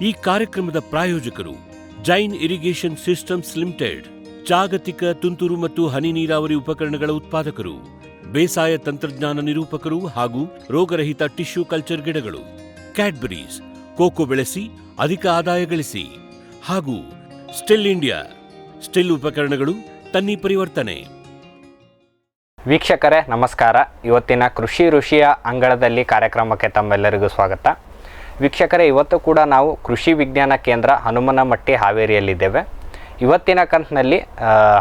ಈ ಕಾರ್ಯಕ್ರಮದ ಪ್ರಾಯೋಜಕರು ಜೈನ್ ಇರಿಗೇಷನ್ ಸಿಸ್ಟಮ್ಸ್ ಲಿಮಿಟೆಡ್, ಜಾಗತಿಕ ತುಂತುರು ಮತ್ತು ಹನಿ ನೀರಾವರಿ ಉಪಕರಣಗಳ ಉತ್ಪಾದಕರು, ಬೇಸಾಯ ತಂತ್ರಜ್ಞಾನ ನಿರೂಪಕರು ಹಾಗೂ ರೋಗರಹಿತ ಟಿಶ್ಯೂ ಕಲ್ಚರ್ ಗಿಡಗಳು, ಕ್ಯಾಡ್ಬರೀಸ್, ಕೋಕೋ ಬೆಳೆಸಿ ಅಧಿಕ ಆದಾಯ ಗಳಿಸಿ, ಹಾಗೂ ಸ್ಟಿಲ್ ಇಂಡಿಯಾ, ಸ್ಟಿಲ್ ಉಪಕರಣಗಳು ತನ್ನಿ ಪರಿವರ್ತನೆ. ವೀಕ್ಷಕರೇ ನಮಸ್ಕಾರ. ಇವತ್ತಿನ ಕೃಷಿ ಋಷಿಯ ಅಂಗಳದಲ್ಲಿ ಕಾರ್ಯಕ್ರಮಕ್ಕೆ ತಮ್ಮೆಲ್ಲರಿಗೂ ಸ್ವಾಗತ. ವೀಕ್ಷಕರೇ, ಇವತ್ತು ಕೂಡ ನಾವು ಕೃಷಿ ವಿಜ್ಞಾನ ಕೇಂದ್ರ ಹನುಮನಮಟ್ಟಿ ಹಾವೇರಿಯಲ್ಲಿದ್ದೇವೆ. ಇವತ್ತಿನ ಕಂತಿನಲ್ಲಿ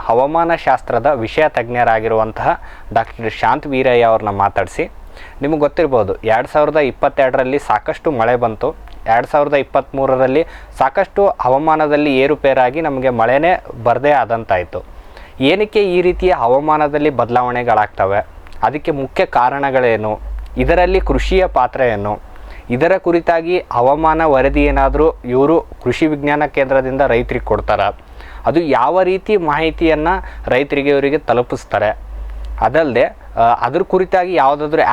ಹವಾಮಾನ ಶಾಸ್ತ್ರದ ವಿಷಯ ತಜ್ಞರಾಗಿರುವಂತಹ ಡಾಕ್ಟರ್ ಶಾಂತ್ ವೀರಯ್ಯ ಅವ್ರನ್ನ ಮಾತಾಡಿಸಿ, ನಿಮಗೆ ಗೊತ್ತಿರ್ಬೋದು 2022ರಲ್ಲಿ ಸಾಕಷ್ಟು ಮಳೆ ಬಂತು. 2023ರಲ್ಲಿ ಸಾಕಷ್ಟು ಹವಾಮಾನದಲ್ಲಿ ಏರುಪೇರಾಗಿ ನಮಗೆ ಮಳೆನೇ ಬರದೇ ಆದಂತಾಯಿತು. ಏನಕ್ಕೆ ಈ ರೀತಿಯ ಹವಾಮಾನದಲ್ಲಿ ಬದಲಾವಣೆಗಳಾಗ್ತವೆ, ಅದಕ್ಕೆ ಮುಖ್ಯ ಕಾರಣಗಳೇನು, ಇದರಲ್ಲಿ ಕೃಷಿಯ ಪಾತ್ರ ಏನು, ಇದರ ಕುರಿತಾಗಿ ಹವಾಮಾನ ವರದಿ ಏನಾದರೂ ಇವರು ಕೃಷಿ ವಿಜ್ಞಾನ ಕೇಂದ್ರದಿಂದ ರೈತರಿಗೆ ಕೊಡ್ತಾರೆ, ಅದು ಯಾವ ರೀತಿ ಮಾಹಿತಿಯನ್ನು ರೈತರಿಗೆ ಇವರಿಗೆ ತಲುಪಿಸ್ತಾರೆ, ಅದಲ್ಲದೆ ಅದ್ರ ಕುರಿತಾಗಿ ಯಾವುದಾದ್ರೂ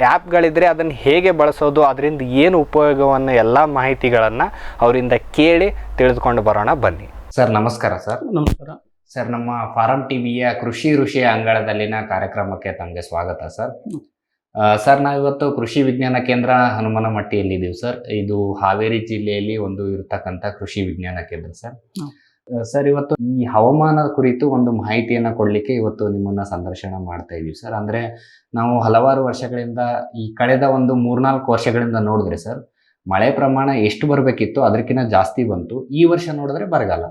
ಆ್ಯಪ್ಗಳಿದ್ದರೆ ಅದನ್ನು ಹೇಗೆ ಬಳಸೋದು, ಅದರಿಂದ ಏನು ಉಪಯೋಗವನ್ನು, ಎಲ್ಲ ಮಾಹಿತಿಗಳನ್ನು ಅವರಿಂದ ಕೇಳಿ ತಿಳಿದುಕೊಂಡು ಬರೋಣ. ಬನ್ನಿ ಸರ್. ನಮಸ್ಕಾರ ಸರ್. ನಮಸ್ಕಾರ ಸರ್. ನಮ್ಮ ಫಾರಂ ಟಿವಿಯ ಕೃಷಿ ಋಷಿಯ ಅಂಗಳದಲ್ಲಿನ ಕಾರ್ಯಕ್ರಮಕ್ಕೆ ತಮಗೆ ಸ್ವಾಗತ ಸರ್. ಸರ್, ನಾವಿವತ್ತು ಕೃಷಿ ವಿಜ್ಞಾನ ಕೇಂದ್ರ ಹನುಮನಮಟ್ಟಿಯಲ್ಲಿದ್ದೀವಿ ಸರ್. ಇದು ಹಾವೇರಿ ಜಿಲ್ಲೆಯಲ್ಲಿ ಒಂದು ಇರತಕ್ಕಂಥ ಕೃಷಿ ವಿಜ್ಞಾನ ಕೇಂದ್ರ ಸರ್. ಸರ್, ಇವತ್ತು ಈ ಹವಾಮಾನ ಕುರಿತು ಒಂದು ಮಾಹಿತಿಯನ್ನು ಕೊಡಲಿಕ್ಕೆ ಇವತ್ತು ನಿಮ್ಮನ್ನು ಸಂದರ್ಶನ ಮಾಡ್ತಾ ಇದ್ದೀವಿ ಸರ್. ಅಂದರೆ ನಾವು ಹಲವಾರು ವರ್ಷಗಳಿಂದ, ಈ ಕಳೆದ ಒಂದು 3-4 ವರ್ಷಗಳಿಂದ ನೋಡಿದ್ರೆ ಸರ್, ಮಳೆ ಪ್ರಮಾಣ ಎಷ್ಟು ಬರಬೇಕಿತ್ತು ಅದಕ್ಕಿಂತ ಜಾಸ್ತಿ ಬಂತು. ಈ ವರ್ಷ ನೋಡಿದ್ರೆ ಬರಗಾಲ,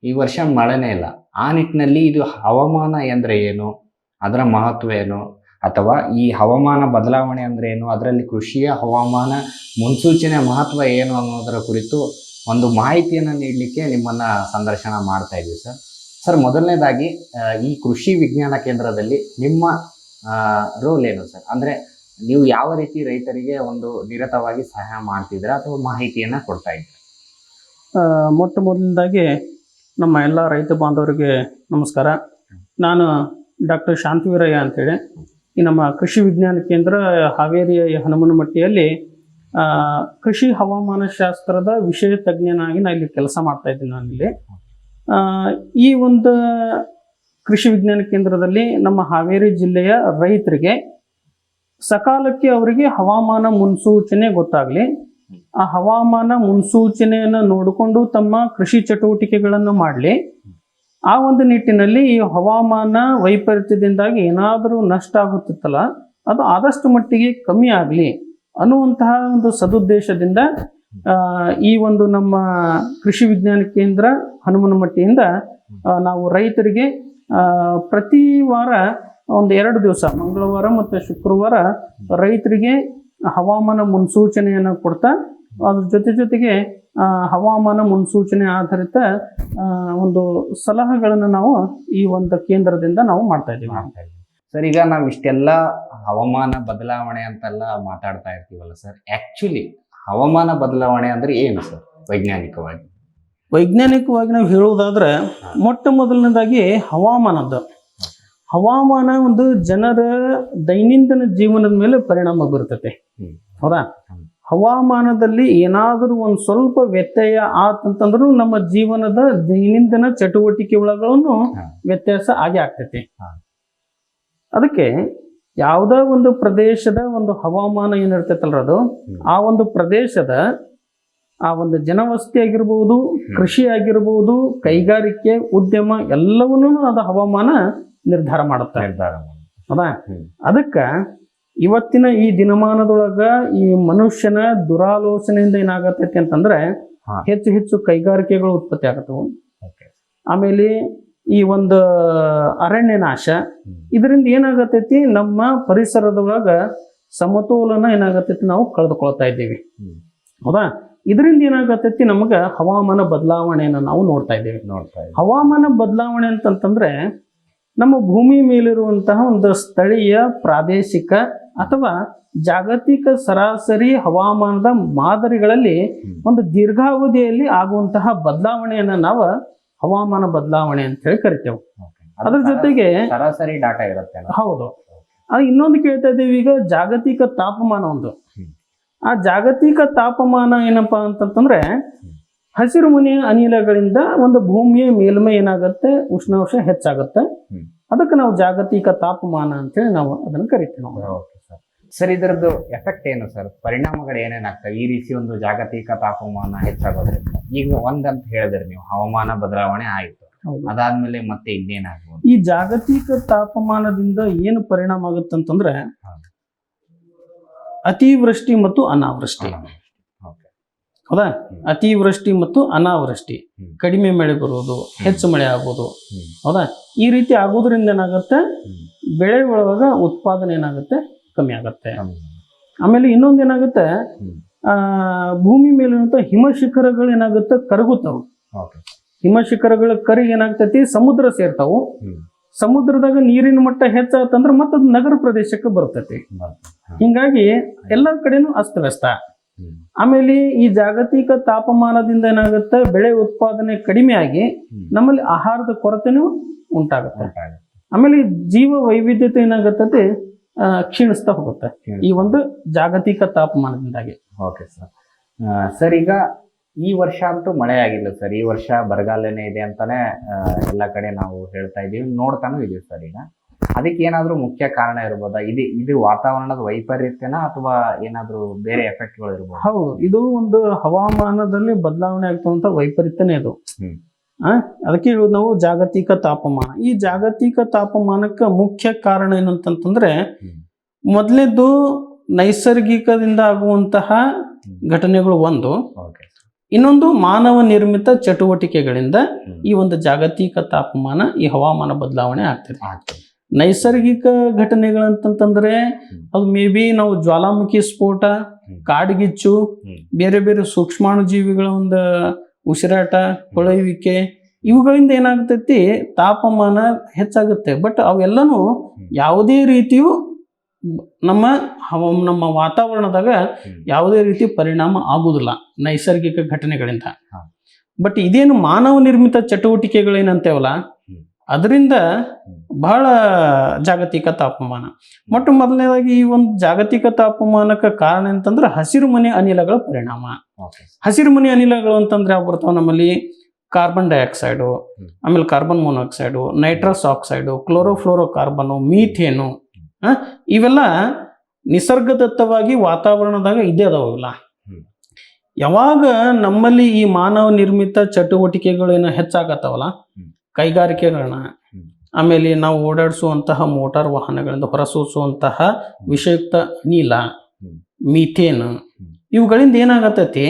ಈ ವರ್ಷ ಮಳೆನೇ ಇಲ್ಲ. ಆ ನಿಟ್ಟಿನಲ್ಲಿ ಇದು ಹವಾಮಾನ ಅಂದರೆ ಏನು, ಅದರ ಮಹತ್ವ ಏನು, ಅಥವಾ ಈ ಹವಾಮಾನ ಬದಲಾವಣೆ ಅಂದರೆ ಏನು, ಅದರಲ್ಲಿ ಕೃಷಿಯ ಹವಾಮಾನ ಮುನ್ಸೂಚನೆ ಮಹತ್ವ ಏನು ಅನ್ನೋದರ ಕುರಿತು ಒಂದು ಮಾಹಿತಿಯನ್ನು ನೀಡಲಿಕ್ಕೆ ನಿಮ್ಮನ್ನು ಸಂದರ್ಶನ ಮಾಡ್ತಾ ಇದ್ದೀವಿ ಸರ್. ಸರ್, ಮೊದಲನೇದಾಗಿ ಈ ಕೃಷಿ ವಿಜ್ಞಾನ ಕೇಂದ್ರದಲ್ಲಿ ನಿಮ್ಮ ರೋಲ್ ಏನು ಸರ್? ಅಂದರೆ ನೀವು ಯಾವ ರೀತಿ ರೈತರಿಗೆ ಒಂದು ನಿರತವಾಗಿ ಸಹಾಯ ಮಾಡ್ತಿದ್ದೀರಾ ಅಥವಾ ಮಾಹಿತಿಯನ್ನು ಕೊಡ್ತಾ ಇದ್ದೀರಾ? ಮೊಟ್ಟ ಮೊದಲನೇದಾಗಿ ನಮ್ಮ ಎಲ್ಲ ರೈತ ಬಾಂಧವರಿಗೆ ನಮಸ್ಕಾರ. ನಾನು ಡಾಕ್ಟರ್ ಶಾಂತ್ ವೀರಯ್ಯ ಅಂತೇಳಿ ಈ ನಮ್ಮ ಕೃಷಿ ವಿಜ್ಞಾನ ಕೇಂದ್ರ ಹಾವೇರಿಯ ಹನುಮನಮಟ್ಟಿಯಲ್ಲಿ ಕೃಷಿ ಹವಾಮಾನ ಶಾಸ್ತ್ರದ ವಿಷಯ ತಜ್ಞನಾಗಿ ನಾನು ಇಲ್ಲಿ ಕೆಲಸ ಮಾಡ್ತಾ ಇದ್ದೀನಿ. ನಾನಿಲ್ಲಿ ಈ ಒಂದು ಕೃಷಿ ವಿಜ್ಞಾನ ಕೇಂದ್ರದಲ್ಲಿ ನಮ್ಮ ಹಾವೇರಿ ಜಿಲ್ಲೆಯ ರೈತರಿಗೆ ಸಕಾಲಕ್ಕೆ ಅವರಿಗೆ ಹವಾಮಾನ ಮುನ್ಸೂಚನೆ ಗೊತ್ತಾಗಲಿ, ಆ ಹವಾಮಾನ ಮುನ್ಸೂಚನೆಯನ್ನು ನೋಡಿಕೊಂಡು ತಮ್ಮ ಕೃಷಿ ಚಟುವಟಿಕೆಗಳನ್ನು ಮಾಡಲಿ, ಆ ಒಂದು ನಿಟ್ಟಿನಲ್ಲಿ ಈ ಹವಾಮಾನ ವೈಪರೀತ್ಯದಿಂದಾಗಿ ಏನಾದರೂ ನಷ್ಟ ಆಗುತ್ತಿತ್ತಲ್ಲ ಅದು ಆದಷ್ಟು ಮಟ್ಟಿಗೆ ಕಮ್ಮಿ ಆಗಲಿ ಅನ್ನುವಂತಹ ಒಂದು ಸದುದ್ದೇಶದಿಂದ ಈ ಒಂದು ನಮ್ಮ ಕೃಷಿ ವಿಜ್ಞಾನ ಕೇಂದ್ರ ಹನುಮನಮಟ್ಟಿಯಿಂದ ನಾವು ರೈತರಿಗೆ ಪ್ರತಿ ವಾರ ಒಂದು 2 ದಿವಸ, ಮಂಗಳವಾರ ಮತ್ತು ಶುಕ್ರವಾರ ರೈತರಿಗೆ ಹವಾಮಾನ ಮುನ್ಸೂಚನೆಯನ್ನು ಕೊಡ್ತಾ, ಅದ್ರ ಜೊತೆಗೆ ಹವಾಮಾನ ಮುನ್ಸೂಚನೆ ಆಧಾರಿತ ಒಂದು ಸಲಹೆಗಳನ್ನು ನಾವು ಈ ಒಂದು ಕೇಂದ್ರದಿಂದ ನಾವು ಮಾಡ್ತಾ ಇದ್ದೀವಿ. ಸರ್, ಈಗ ನಾವು ಇಷ್ಟೆಲ್ಲ ಹವಾಮಾನ ಬದಲಾವಣೆ ಅಂತೆಲ್ಲ ಮಾತಾಡ್ತಾ ಇರ್ತೀವಲ್ಲ ಸರ್, ಆ್ಯಕ್ಚುಲಿ ಹವಾಮಾನ ಬದಲಾವಣೆ ಅಂದರೆ ಏನು ಸರ್ ವೈಜ್ಞಾನಿಕವಾಗಿ? ವೈಜ್ಞಾನಿಕವಾಗಿ ನಾವು ಹೇಳುವುದಾದ್ರೆ, ಮೊಟ್ಟ ಮೊದಲನೇದಾಗಿ ಹವಾಮಾನ ಒಂದು ಜನರ ದೈನಂದಿನ ಜೀವನದ ಮೇಲೆ ಪರಿಣಾಮ ಬೀರ್ತೈತೆ, ಹೌದಾ? ಹವಾಮಾನದಲ್ಲಿ ಏನಾದರೂ ಒಂದು ಸ್ವಲ್ಪ ವ್ಯತ್ಯಯ ಆತಂತಂದ್ರೂ ನಮ್ಮ ಜೀವನದ ದೈನಂದಿನ ಚಟುವಟಿಕೆ ಒಳಗಳನ್ನು ವ್ಯತ್ಯಾಸ ಆಗೇ ಆಗ್ತೈತಿ. ಅದಕ್ಕೆ ಯಾವುದೇ ಒಂದು ಪ್ರದೇಶದ ಒಂದು ಹವಾಮಾನ ಏನಿರ್ತೈತಲ್ರ, ಅದು ಆ ಒಂದು ಪ್ರದೇಶದ ಆ ಒಂದು ಜನವಸತಿ ಆಗಿರ್ಬೋದು, ಕೃಷಿ ಆಗಿರ್ಬೋದು, ಕೈಗಾರಿಕೆ, ಉದ್ಯಮ ಎಲ್ಲವನ್ನೂ ಅದು ಹವಾಮಾನ ನಿರ್ಧಾರ ಮಾಡುತ್ತೆ, ಹೌದಾ? ಅದಕ್ಕೆ ಇವತ್ತಿನ ಈ ದಿನಮಾನದೊಳಗ ಈ ಮನುಷ್ಯನ ದುರಾಲೋಚನೆಯಿಂದ ಏನಾಗತ್ತೈತಿ ಅಂತಂದ್ರೆ ಹೆಚ್ಚು ಕೈಗಾರಿಕೆಗಳು ಉತ್ಪತ್ತಿ ಆಗತ್ತವು. ಆಮೇಲೆ ಈ ಒಂದು ಅರಣ್ಯ ನಾಶ, ಇದರಿಂದ ಏನಾಗತ್ತೈತಿ, ನಮ್ಮ ಪರಿಸರದೊಳಗ ಸಮತೋಲನ ಏನಾಗತ್ತೈತಿ, ನಾವು ಕಳೆದುಕೊಳ್ತಾ ಇದ್ದೀವಿ, ಹೌದಾ? ಇದರಿಂದ ಏನಾಗತ್ತೈತಿ, ನಮಗೆ ಹವಾಮಾನ ಬದಲಾವಣೆಯನ್ನು ನಾವು ನೋಡ್ತಾ ಇದ್ದೀವಿ. ಹವಾಮಾನ ಬದಲಾವಣೆ ಅಂತಂತಂದ್ರೆ ನಮ್ಮ ಭೂಮಿ ಮೇಲಿರುವಂತಹ ಒಂದು ಸ್ಥಳೀಯ, ಪ್ರಾದೇಶಿಕ ಅಥವಾ ಜಾಗತಿಕ ಸರಾಸರಿ ಹವಾಮಾನದ ಮಾದರಿಗಳಲ್ಲಿ ಒಂದು ದೀರ್ಘಾವಧಿಯಲ್ಲಿ ಆಗುವಂತಹ ಬದಲಾವಣೆಯನ್ನು ನಾವು ಹವಾಮಾನ ಬದಲಾವಣೆ ಅಂತ ಹೇಳಿ ಕರಿತೇವೆ. ಅದ್ರ ಜೊತೆಗೆ ಸರಾಸರಿ ಡಾಟಾ ಇರುತ್ತೆ. ಹೌದು. ಅದು ಇನ್ನೊಂದು ಕೇಳ್ತಾ ಇದ್ದೀವಿ, ಈಗ ಜಾಗತಿಕ ತಾಪಮಾನ ಒಂದು ಆ ಜಾಗತಿಕ ತಾಪಮಾನ ಏನಪ್ಪಾ ಅಂತಂತಂದ್ರೆ ಹಸಿರು ಮನೆಯ ಅನಿಲಗಳಿಂದ ಒಂದು ಭೂಮಿಯ ಮೇಲ್ಮೈ ಏನಾಗುತ್ತೆ, ಉಷ್ಣಾಂಶ ಹೆಚ್ಚಾಗುತ್ತೆ. ಅದಕ್ಕೆ ನಾವು ಜಾಗತಿಕ ತಾಪಮಾನ ಅಂತೇಳಿ ನಾವು ಅದನ್ನು ಕರಿತೀವಿ ನಾವು. Okay sir. ಸರ್ ಇದರದ್ದು ಎಫೆಕ್ಟ್ ಏನು ಸರ್, ಪರಿಣಾಮಗಳು ಏನೇನಾಗ್ತವೆ ಈ ರೀತಿ ಒಂದು ಜಾಗತಿಕ ತಾಪಮಾನ ಹೆಚ್ಚಾಗೋದ್ರಿಂದ? ಈಗ ಒಂದಂತ ಹೇಳಿದ್ರಿ ನೀವು, ಹವಾಮಾನ ಬದಲಾವಣೆ ಆಯಿತು, ಅದಾದ್ಮೇಲೆ ಮತ್ತೆ ಇನ್ನೇನಾಗ್ಬೋದು? ಈ ಜಾಗತಿಕ ತಾಪಮಾನದಿಂದ ಏನು ಪರಿಣಾಮ ಆಗುತ್ತೆ ಅಂತಂದ್ರೆ ಅತಿವೃಷ್ಟಿ ಮತ್ತು ಅನಾವೃಷ್ಟಿ. ಹೌದಾ? ಅತಿವೃಷ್ಟಿ ಮತ್ತು ಅನಾವೃಷ್ಟಿ, ಕಡಿಮೆ ಮಳೆ ಬರುವುದು, ಹೆಚ್ಚು ಮಳೆ ಆಗೋದು. ಹೌದಾ? ಈ ರೀತಿ ಆಗೋದ್ರಿಂದ ಏನಾಗುತ್ತೆ, ಬೆಳೆ ಒಳಗ ಉತ್ಪಾದನೆ ಏನಾಗುತ್ತೆ, ಕಮ್ಮಿ ಆಗುತ್ತೆ. ಆಮೇಲೆ ಇನ್ನೊಂದು ಏನಾಗುತ್ತೆ, ಭೂಮಿ ಮೇಲಿರುವಂತ ಹಿಮಶಿಖರಗಳು ಏನಾಗುತ್ತೆ, ಕರಗುತ್ತವು. ಹಿಮಶಿಖರಗಳ ಕರಗಿ ಏನಾಗ್ತೈತಿ, ಸಮುದ್ರ ಸೇರ್ತಾವು. ಸಮುದ್ರದಾಗ ನೀರಿನ ಮಟ್ಟ ಹೆಚ್ಚಾಗತ್ತಂದ್ರೆ ಮತ್ತೆ ಅದು ನಗರ ಪ್ರದೇಶಕ್ಕೆ ಬರ್ತೈತಿ. ಹಿಂಗಾಗಿ ಎಲ್ಲ ಕಡೆನೂ ಅಸ್ತವ್ಯಸ್ತ. ಆಮೇಲೆ ಈ ಜಾಗತಿಕ ತಾಪಮಾನದಿಂದ ಏನಾಗುತ್ತೆ, ಬೆಳೆ ಉತ್ಪಾದನೆ ಕಡಿಮೆ ಆಗಿ ನಮ್ಮಲ್ಲಿ ಆಹಾರದ ಕೊರತೆನೂ ಉಂಟಾಗುತ್ತೆ. ಆಮೇಲೆ ಜೀವ ವೈವಿಧ್ಯತೆ ಏನಾಗತ್ತೆ, ಕ್ಷೀಣಿಸ್ತಾ ಹೋಗುತ್ತೆ ಈ ಒಂದು ಜಾಗತಿಕ ತಾಪಮಾನದಿಂದಾಗಿ. Okay sir. ಸರ್ ಈಗ ಈ ವರ್ಷ ಅಂತೂ ಮಳೆ ಆಗಿಲ್ಲ ಸರ್, ಈ ವರ್ಷ ಬರಗಾಲನೇ ಇದೆ ಅಂತಾನೆ ಎಲ್ಲ ಕಡೆ ನಾವು ಹೇಳ್ತಾ ಇದೀವಿ, ನೋಡ್ತಾನೂ ಇದೀವಿ ಸರ್. ಈಗ ಅದಕ್ಕೆ ಏನಾದರೂ ಮುಖ್ಯ ಕಾರಣ ಇರ್ಬೋದಾ? ಇದು ವಾತಾವರಣದ ವೈಪರೀತ್ಯನ ಅಥವಾ ಏನಾದರೂ ಬೇರೆ ಎಫೆಕ್ಟ್ಗಳು ಇರ್ಬೋದು? ಹೌದು, ಇದು ಒಂದು ಹವಾಮಾನದಲ್ಲಿ ಬದಲಾವಣೆ ಆಗ್ತಂತ ವೈಪರೀತ್ಯನೇ ಇದು. ಅದಕ್ಕೆ ಹೇಳುದು ನಾವು ಜಾಗತಿಕ ತಾಪಮಾನ. ಈ ಜಾಗತಿಕ ತಾಪಮಾನಕ್ಕೆ ಮುಖ್ಯ ಕಾರಣ ಏನಂತಂದ್ರೆ, ಮೊದಲೇದು ನೈಸರ್ಗಿಕದಿಂದ ಆಗುವಂತಹ ಘಟನೆಗಳು ಒಂದು, ಇನ್ನೊಂದು ಮಾನವ ನಿರ್ಮಿತ ಚಟುವಟಿಕೆಗಳಿಂದ ಈ ಒಂದು ಜಾಗತಿಕ ತಾಪಮಾನ, ಈ ಹವಾಮಾನ ಬದಲಾವಣೆ ಆಗ್ತದೆ. ನೈಸರ್ಗಿಕ ಘಟನೆಗಳಂತಂತಂದ್ರೆ ಅದು ಮೇ ಬಿ ನಾವು ಜ್ವಾಲಾಮುಖಿ ಸ್ಫೋಟ, ಕಾಡ್ಗಿಚ್ಚು, ಬೇರೆ ಬೇರೆ ಸೂಕ್ಷ್ಮಾಣು ಜೀವಿಗಳ ಒಂದು ಉಸಿರಾಟ, ಕೊಳೆಯುವಿಕೆ, ಇವುಗಳಿಂದ ಏನಾಗ್ತೈತಿ, ತಾಪಮಾನ ಹೆಚ್ಚಾಗುತ್ತೆ. ಬಟ್ ಅವೆಲ್ಲನೂ ಯಾವುದೇ ರೀತಿಯೂ ನಮ್ಮ ವಾತಾವರಣದಾಗ ಯಾವುದೇ ರೀತಿ ಪರಿಣಾಮ ಆಗುದಿಲ್ಲ ನೈಸರ್ಗಿಕ ಘಟನೆಗಳಿಂದ. ಬಟ್ ಇದೇನು ಮಾನವ ನಿರ್ಮಿತ ಚಟುವಟಿಕೆಗಳೇನಂತೇವಲ್ಲ, ಅದರಿಂದ ಬಹಳ ಜಾಗತಿಕ ತಾಪಮಾನ. ಮೊದಲನೇದಾಗಿ ಈ ಒಂದು ಜಾಗತಿಕ ತಾಪಮಾನಕ್ಕೆ ಕಾರಣ ಅಂತಂದ್ರೆ ಹಸಿರು ಮನೆ ಅನಿಲಗಳ ಪರಿಣಾಮ. ಹಸಿರು ಮನೆ ಅನಿಲಗಳು ಅಂತಂದ್ರೆ ಯಾವ ಬರ್ತಾವ ನಮ್ಮಲ್ಲಿ, ಕಾರ್ಬನ್ ಡೈಆಕ್ಸೈಡು, ಆಮೇಲೆ carbon monoxide, nitrous oxide, chlorofluorocarbon, methane, ಇವೆಲ್ಲ ನಿಸರ್ಗದತ್ತವಾಗಿ ವಾತಾವರಣದಾಗ ಇದೇ ಅದಾವಿಲ್ಲ. ಯಾವಾಗ ನಮ್ಮಲ್ಲಿ ಈ ಮಾನವ ನಿರ್ಮಿತ ಚಟುವಟಿಕೆಗಳೇನು ಹೆಚ್ಚಾಗತ್ತವಲ್ಲ, ಕೈಗಾರಿಕೆಗಳನ್ನ, ಆಮೇಲೆ ನಾವು ಓಡಾಡಿಸುವಂತಹ ಮೋಟಾರ್ ವಾಹನಗಳಿಂದ ಹೊರಸೂಸುವಂತಹ ವಿಷಯುಕ್ತ ಅನಿಲ, ಮೀಥೇನ್, ಇವುಗಳಿಂದ ಏನಾಗತ್ತೈತಿ,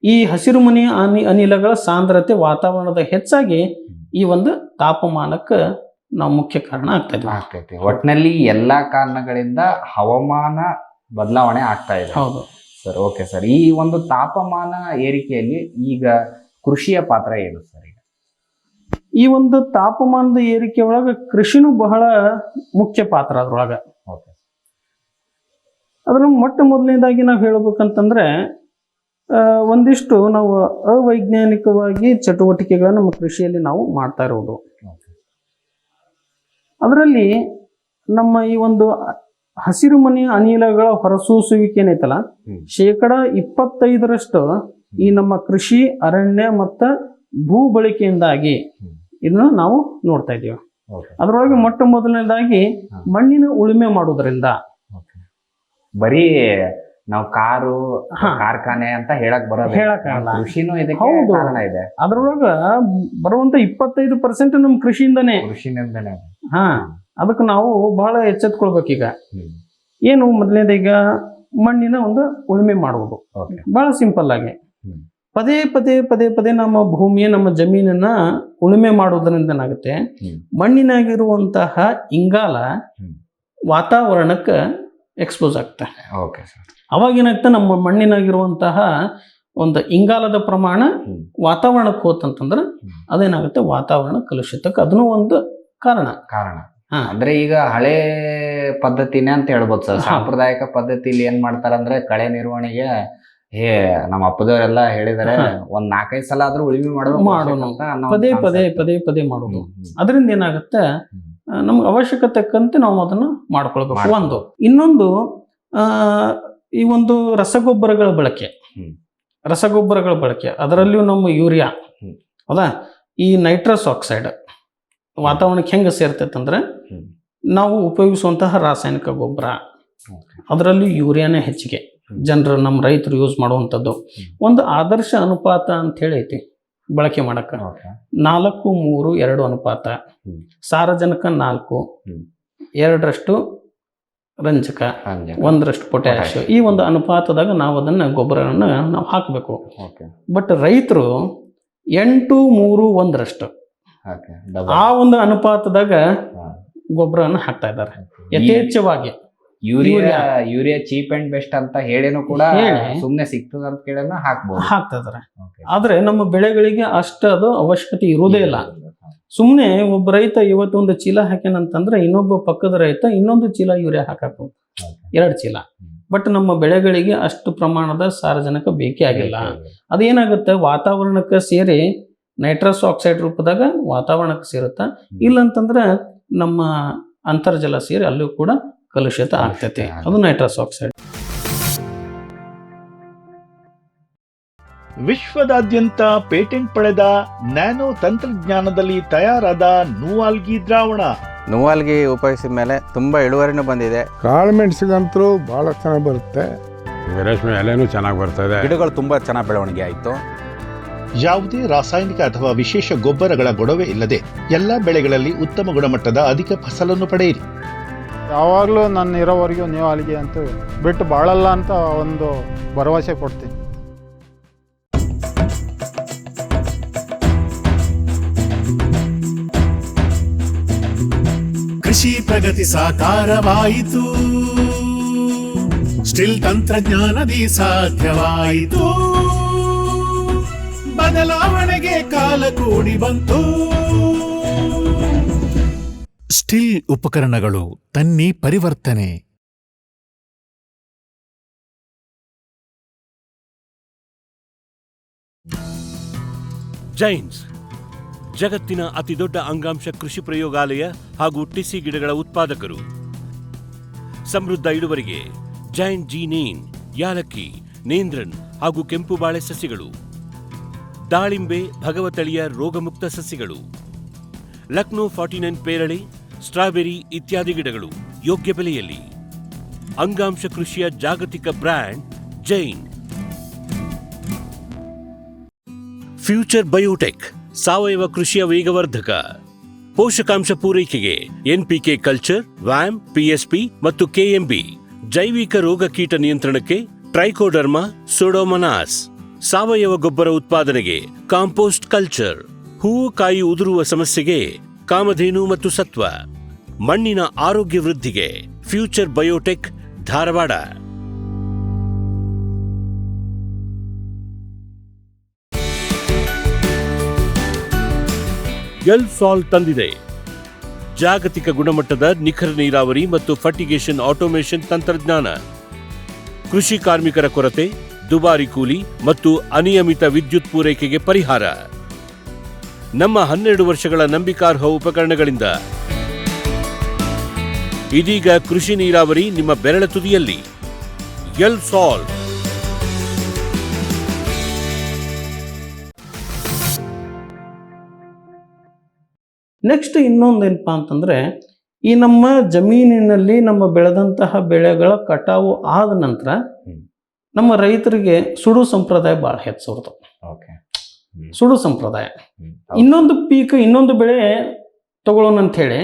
ಈ ಹಸಿರು ಮನೆ ಅನಿಲಗಳ ಸಾಂದ್ರತೆ ವಾತಾವರಣದ ಹೆಚ್ಚಾಗಿ ಈ ಒಂದು ತಾಪಮಾನಕ್ಕೆ ನಾವು ಮುಖ್ಯ ಕಾರಣ ಆಗ್ತೈತಿ. ಒಟ್ಟಿನಲ್ಲಿ ಎಲ್ಲಾ ಕಾರಣಗಳಿಂದ ಹವಾಮಾನ ಬದಲಾವಣೆ ಆಗ್ತಾ ಇದೆ. ಹೌದು ಸರ್. Okay sir. ಈ ಒಂದು ತಾಪಮಾನ ಏರಿಕೆಯಲ್ಲಿ ಈಗ ಕೃಷಿಯ ಪಾತ್ರ ಏನು ಸರ್? ಈ ಒಂದು ತಾಪಮಾನದ ಏರಿಕೆ ಒಳಗ ಕೃಷಿನೂ ಬಹಳ ಮುಖ್ಯ ಪಾತ್ರ ಅದ್ರೊಳಗ. ಅದ್ರ ಮೊದಲನೇದಾಗಿ ನಾವು ಹೇಳ್ಬೇಕಂತಂದ್ರೆ, ಒಂದಿಷ್ಟು ನಾವು ಅವೈಜ್ಞಾನಿಕವಾಗಿ ಚಟುವಟಿಕೆಗಳನ್ನ ನಮ್ಮ ಕೃಷಿಯಲ್ಲಿ ನಾವು ಮಾಡ್ತಾ ಇರೋದು. ಅದರಲ್ಲಿ ನಮ್ಮ ಈ ಒಂದು ಹಸಿರು ಮನೆ ಅನಿಲಗಳ ಹೊರಸೂಸುವಿಕೆ ಏನೈತಲ್ಲ, 25% ಈ ನಮ್ಮ ಕೃಷಿ, ಅರಣ್ಯ ಮತ್ತು ಭೂ ಬಳಕೆಯಿಂದಾಗಿ ಇದನ್ನ ನಾವು ನೋಡ್ತಾ ಇದ್ದೀವಿ. ಅದರೊಳಗೆ ಮೊದಲನೇದಾಗಿ ಮಣ್ಣಿನ ಉಳುಮೆ ಮಾಡೋದ್ರಿಂದ. ಬರೀ ನಾವು ಕಾರು, ಕಾರ್ಖಾನೆ ಅಂತ ಹೇಳಕ್ ಬರೋಲ್ಲ, ಕೃಷಿನೂ ಇದಕ್ಕೆ ಕಾರಣ ಇದೆ. ಅದ್ರೊಳಗ ಬರುವಂತ 25% ನಮ್ಮ ಕೃಷಿಯಿಂದನೇ. ಅದಕ್ಕೆ ನಾವು ಬಹಳ ಎಚ್ಚೆತ್ಕೊಳ್ಬೇಕೀಗ. ಏನು ಮೊದಲನೇದೀಗ ಮಣ್ಣಿನ ಒಂದು ಉಳುಮೆ ಮಾಡುವುದು, ಬಹಳ ಸಿಂಪಲ್ ಆಗಿ ಪದೇ ಪದೇ ಪದೇ ಪದೇ ನಮ್ಮ ಭೂಮಿಯ, ನಮ್ಮ ಜಮೀನನ್ನ ಉಳುಮೆ ಮಾಡೋದ್ರಿಂದ ಏನಾಗುತ್ತೆ, ಮಣ್ಣಿನಾಗಿರುವಂತಹ ಇಂಗಾಲ ವಾತಾವರಣಕ್ಕೆ ಎಕ್ಸ್ಪೋಸ್ ಆಗ್ತಾ. ಅವಾಗ ಏನಾಗ್ತದೆ, ನಮ್ಮ ಮಣ್ಣಿನಾಗಿರುವಂತಹ ಒಂದು ಇಂಗಾಲದ ಪ್ರಮಾಣ ವಾತಾವರಣಕ್ಕೆ ಹೋತಂತಂದ್ರೆ ಅದೇನಾಗುತ್ತೆ, ವಾತಾವರಣ ಕಲುಷಿತಕ್ಕೆ ಅದನ್ನು ಒಂದು ಕಾರಣ. ಅಂದ್ರೆ ಈಗ ಹಳೆ ಪದ್ಧತಿನೇ ಅಂತ ಹೇಳ್ಬೋದು ಸರ್. ಸಾಂಪ್ರದಾಯಿಕ ಪದ್ಧತಿಲಿ ಏನ್ ಮಾಡ್ತಾರಂದ್ರೆ, ಕಳೆ ನಿರ್ವಹಣೆಗೆ ನಮ್ಮ ಅಪ್ಪದವರೆಲ್ಲ ಹೇಳಿದಾರೆ, ಒಂದ್ 4-5 ಸಲ ಆದ್ರೂ ಉಳುಮೆ ಮಾಡೋಣ, ಪದೇ ಪದೇ ಪದೇ ಪದೇ ಮಾಡೋದು. ಅದರಿಂದ ಏನಾಗುತ್ತೆ, ನಮ್ಗೆ ಅವಶ್ಯಕತೆಕ್ಕಂತೆ ನಾವು ಅದನ್ನ ಮಾಡ್ಕೊಳ್ಬೇಕು. ಒಂದು ಇನ್ನೊಂದು ಈ ಒಂದು ರಸಗೊಬ್ಬರಗಳ ಬಳಕೆ, ರಸಗೊಬ್ಬರಗಳ ಬಳಕೆ ಅದರಲ್ಲಿಯೂ ನಮ್ಮ ಯೂರಿಯಾ ಹೌದಾ, ಈ ನೈಟ್ರಸ್ ಆಕ್ಸೈಡ್ ವಾತಾವರಣಕ್ಕೆ ಹೆಂಗೆ ಸೇರ್ತೈತಂದ್ರೆ ನಾವು ಉಪಯೋಗಿಸುವಂತಹ ರಾಸಾಯನಿಕ ಗೊಬ್ಬರ ಅದರಲ್ಲಿ ಯೂರಿಯಾನೇ ಹೆಚ್ಚಿಗೆ ಜನರು ನಮ್ಮ ರೈತರು ಯೂಸ್ ಮಾಡುವಂಥದ್ದು. ಒಂದು ಆದರ್ಶ ಅನುಪಾತ ಅಂತ ಹೇಳಿ ಐತಿ ಬಳಕೆ ಮಾಡಕ್ಕೆ. 4:3:2 ಅನುಪಾತ, ಸಾರಜನಕ 4, 2 ರಂಜಕ, 1 ಪೊಟ್ಯಾಶ್, ಈ ಒಂದು ಅನುಪಾತದಾಗ ನಾವು ಅದನ್ನು ಗೊಬ್ಬರವನ್ನು ನಾವು ಹಾಕಬೇಕು. ಬಟ್ ರೈತರು 8:3:1 ಆ ಒಂದು ಅನುಪಾತದಾಗ ಗೊಬ್ಬರವನ್ನು ಹಾಕ್ತಾ ಇದ್ದಾರೆ ಯಥೇಚ್ಛವಾಗಿ. ಯೂರಿಯಾ ಚೀಪ್ ಅಂಡ್ ಬೆಸ್ಟ್ ಅಂತ ಹೇಳಿನೂ ಕೂಡ ಸುಮ್ಮನೆ ಸಿಗ್ತದ ಅಂತ ಕೇಳೋಣ ಹಾಕ್ತಾ ಇದಾರೆ. ಆದ್ರೆ ನಮ್ಮ ಬೆಳೆಗಳಿಗೆ ಅಷ್ಟು ಅದು ಅವಶ್ಯಕತೆ ಇರುವುದೇ ಇಲ್ಲ. ಸುಮ್ಮನೆ ಒಬ್ಬ ರೈತ ಇವತ್ತೊಂದು ಚೀಲ ಹಾಕ್ಯಾನಂತಂದ್ರೆ ಇನ್ನೊಬ್ಬ ಪಕ್ಕದ ರೈತ ಇನ್ನೊಂದು ಚೀಲ ಯೂರಿಯಾ ಹಾಕಬೇಕು, 2 ಚೀಲ. ಬಟ್ ನಮ್ಮ ಬೆಳೆಗಳಿಗೆ ಅಷ್ಟು ಪ್ರಮಾಣದ ಸಾರಜನಕ ಬೇಕೇ ಆಗಿಲ್ಲ. ಅದೇನಾಗುತ್ತೆ, ವಾತಾವರಣಕ್ಕೆ ಸೇರಿ ನೈಟ್ರಸ್ ಆಕ್ಸೈಡ್ ರೂಪದಾಗ ವಾತಾವರಣಕ್ಕೆ ಸೇರುತ್ತೆ. ಇಲ್ಲಂತಂದ್ರೆ ನಮ್ಮ ಅಂತರ್ಜಲ ಸೇರಿ ಅಲ್ಲೂ ಕೂಡ ಕಲುಷಿತ ಆಗ್ತೈತಿ, ಅದು ನೈಟ್ರಸ್ ಆಕ್ಸೈಡ್. ವಿಶ್ವದಾದ್ಯಂತ ಪೇಟೆಂಟ್ ಪಡೆದ ನ್ಯಾನೋ ತಂತ್ರಜ್ಞಾನದಲ್ಲಿ ತಯಾರಾದ ನೂವಾಲ್ಗಿ ದ್ರಾವಣ. ನೂವಾಲ್ಗಿ ಉಪಯೋಗಿಸಿದ ಮೇಲೆ ತುಂಬಾ ಇಳುವರಿನೂ ಬಂದಿದೆ. ಕಾಳುಮೆಣಸಿಗಂತೂ ಬಹಳ ಚೆನ್ನಾಗಿ ಬರುತ್ತೆ, ರೇಷ್ಮೆ ಎಲೆನೂ ಚೆನ್ನಾಗಿ ಬರ್ತದೆ, ಗಿಡಗಳು ತುಂಬಾ ಚೆನ್ನಾಗಿ ಬೆಳವಣಿಗೆ ಆಯಿತು. ಯಾವುದೇ ರಾಸಾಯನಿಕ ಅಥವಾ ವಿಶೇಷ ಗೊಬ್ಬರಗಳ ಗೊಡವೆ ಇಲ್ಲದೆ ಎಲ್ಲ ಬೆಳೆಗಳಲ್ಲಿ ಉತ್ತಮ ಗುಣಮಟ್ಟದ ಅಧಿಕ ಫಸಲನ್ನು ಪಡೆಯಿರಿ. ಯಾವಾಗಲೂ ನನ್ನ ಇರೋವರೆಗೂ ನೀವು ಅಲ್ಲಿಗೆ ಅಂತ ಬಿಟ್ಟು ಬಾಳಲ್ಲ ಅಂತ ಒಂದು ಭರವಸೆ ಕೊಡ್ತೀನಿ. ಕೃಷಿ ಪ್ರಗತಿ ಸಾಕಾರವಾಯಿತು, ಸ್ಟಿಲ್ ತಂತ್ರಜ್ಞಾನದಿ ಸಾಧ್ಯವಾಯಿತು, ಬದಲಾವಣೆಗೆ ಕಾಲ ಕೂಡಿ ಬಂತು. ಸ್ಟಿಲ್ ಉಪಕರಣಗಳು ತನ್ನಿ ಪರಿವರ್ತನೆ. ಜೈನ್ಸ್ ಜಗತ್ತಿನ ಅತಿದೊಡ್ಡ ಅಂಗಾಂಶ ಕೃಷಿ ಪ್ರಯೋಗಾಲಯ ಹಾಗೂ ಟಿಸಿ ಗಿಡಗಳ ಉತ್ಪಾದಕರು. ಸಮೃದ್ಧ ಇಳುವರಿಗೆ ಜೈನ್ ಜೀನೇನ್, ಯಾಲಕ್ಕಿ, ನೇಂದ್ರನ್ ಹಾಗೂ ಕೆಂಪು ಬಾಳೆ ಸಸಿಗಳು, ದಾಳಿಂಬೆ, ಭಗವತಳಿಯ ರೋಗಮುಕ್ತ ಸಸಿಗಳು, ಲಕ್ನೋ 49 ಪೇರಳೆ, ಸ್ಟ್ರಾಬೆರಿ ಇತ್ಯಾದಿ ಗಿಡಗಳು ಯೋಗ್ಯ ಬೆಲೆಯಲ್ಲಿ. ಅಂಗಾಂಶ ಕೃಷಿಯ ಜಾಗತಿಕ ಬ್ರ್ಯಾಂಡ್ ಜೈನ್. ಫ್ಯೂಚರ್ ಬಯೋಟೆಕ್ ಸಾವಯವ ಕೃಷಿಯ ವೇಗವರ್ಧಕ. ಪೋಷಕಾಂಶ ಪೂರೈಕೆಗೆ ಎನ್ಪಿಕೆ ಕಲ್ಚರ್, ವ್ಯಾಮ್, ಪಿಎಸ್ಪಿ ಮತ್ತು ಕೆಎಂಬಿ. ಜೈವಿಕ ರೋಗ ಕೀಟ ನಿಯಂತ್ರಣಕ್ಕೆ ಟ್ರೈಕೋಡರ್ಮಾ, ಸೂಡೋಮನಾಸ್. ಸಾವಯವ ಗೊಬ್ಬರ ಉತ್ಪಾದನೆಗೆ ಕಾಂಪೋಸ್ಟ್ ಕಲ್ಚರ್. ಹೂವು ಕಾಯಿ ಉದುರುವ ಸಮಸ್ಯೆಗೆ ಕಾಮಧೇನು ಮತ್ತು ಸತ್ವ. ಮಣ್ಣಿನ ಆರೋಗ್ಯ ವೃದ್ಧಿಗೆ ಫ್ಯೂಚರ್ ಬಯೋಟೆಕ್, ಧಾರವಾಡ. ಎಲ್ಸಾಲ್ ತಂದಿದೆ ಜಾಗತಿಕ ಗುಣಮಟ್ಟದ ನಿಖರ ನೀರಾವರಿ ಮತ್ತು ಫರ್ಟಿಗೇಷನ್ ಆಟೋಮೇಷನ್ ತಂತ್ರಜ್ಞಾನ. ಕೃಷಿ ಕಾರ್ಮಿಕರ ಕೊರತೆ, ದುಬಾರಿ ಕೂಲಿ ಮತ್ತು ಅನಿಯಮಿತ ವಿದ್ಯುತ್ ಪೂರೈಕೆಗೆ ಪರಿಹಾರ. ನಮ್ಮ 12 ವರ್ಷಗಳ ನಂಬಿಕಾರ್ಹ ಉಪಕರಣಗಳಿಂದ ಇದೀಗ ಕೃಷಿ ನೀರಾವರಿ ನಿಮ್ಮ ಬೆರಳ ತುದಿಯಲ್ಲಿ. ಎಲ್ಸಾಲ್. ನೆಕ್ಸ್ಟ್ ಇನ್ನೊಂದೇನಪ್ಪ ಅಂತಂದ್ರೆ, ಈ ನಮ್ಮ ಜಮೀನಿನಲ್ಲಿ ನಮ್ಮ ಬೆಳೆದಂತಹ ಬೆಳೆಗಳ ಕಟಾವು ಆದ ನಂತರ ನಮ್ಮ ರೈತರಿಗೆ ಸುಡು ಸಂಪ್ರದಾಯ ಭಾಳ ಹೆಚ್ಚಿರುತ್ತೆ. ಸುಡು ಸಂಪ್ರದಾಯ. ಇನ್ನೊಂದು ಪೀಕ್, ಇನ್ನೊಂದು ಬೆಳೆ ತಗೊಳ್ಳೋಣ ಅಂತ ಹೇಳಿ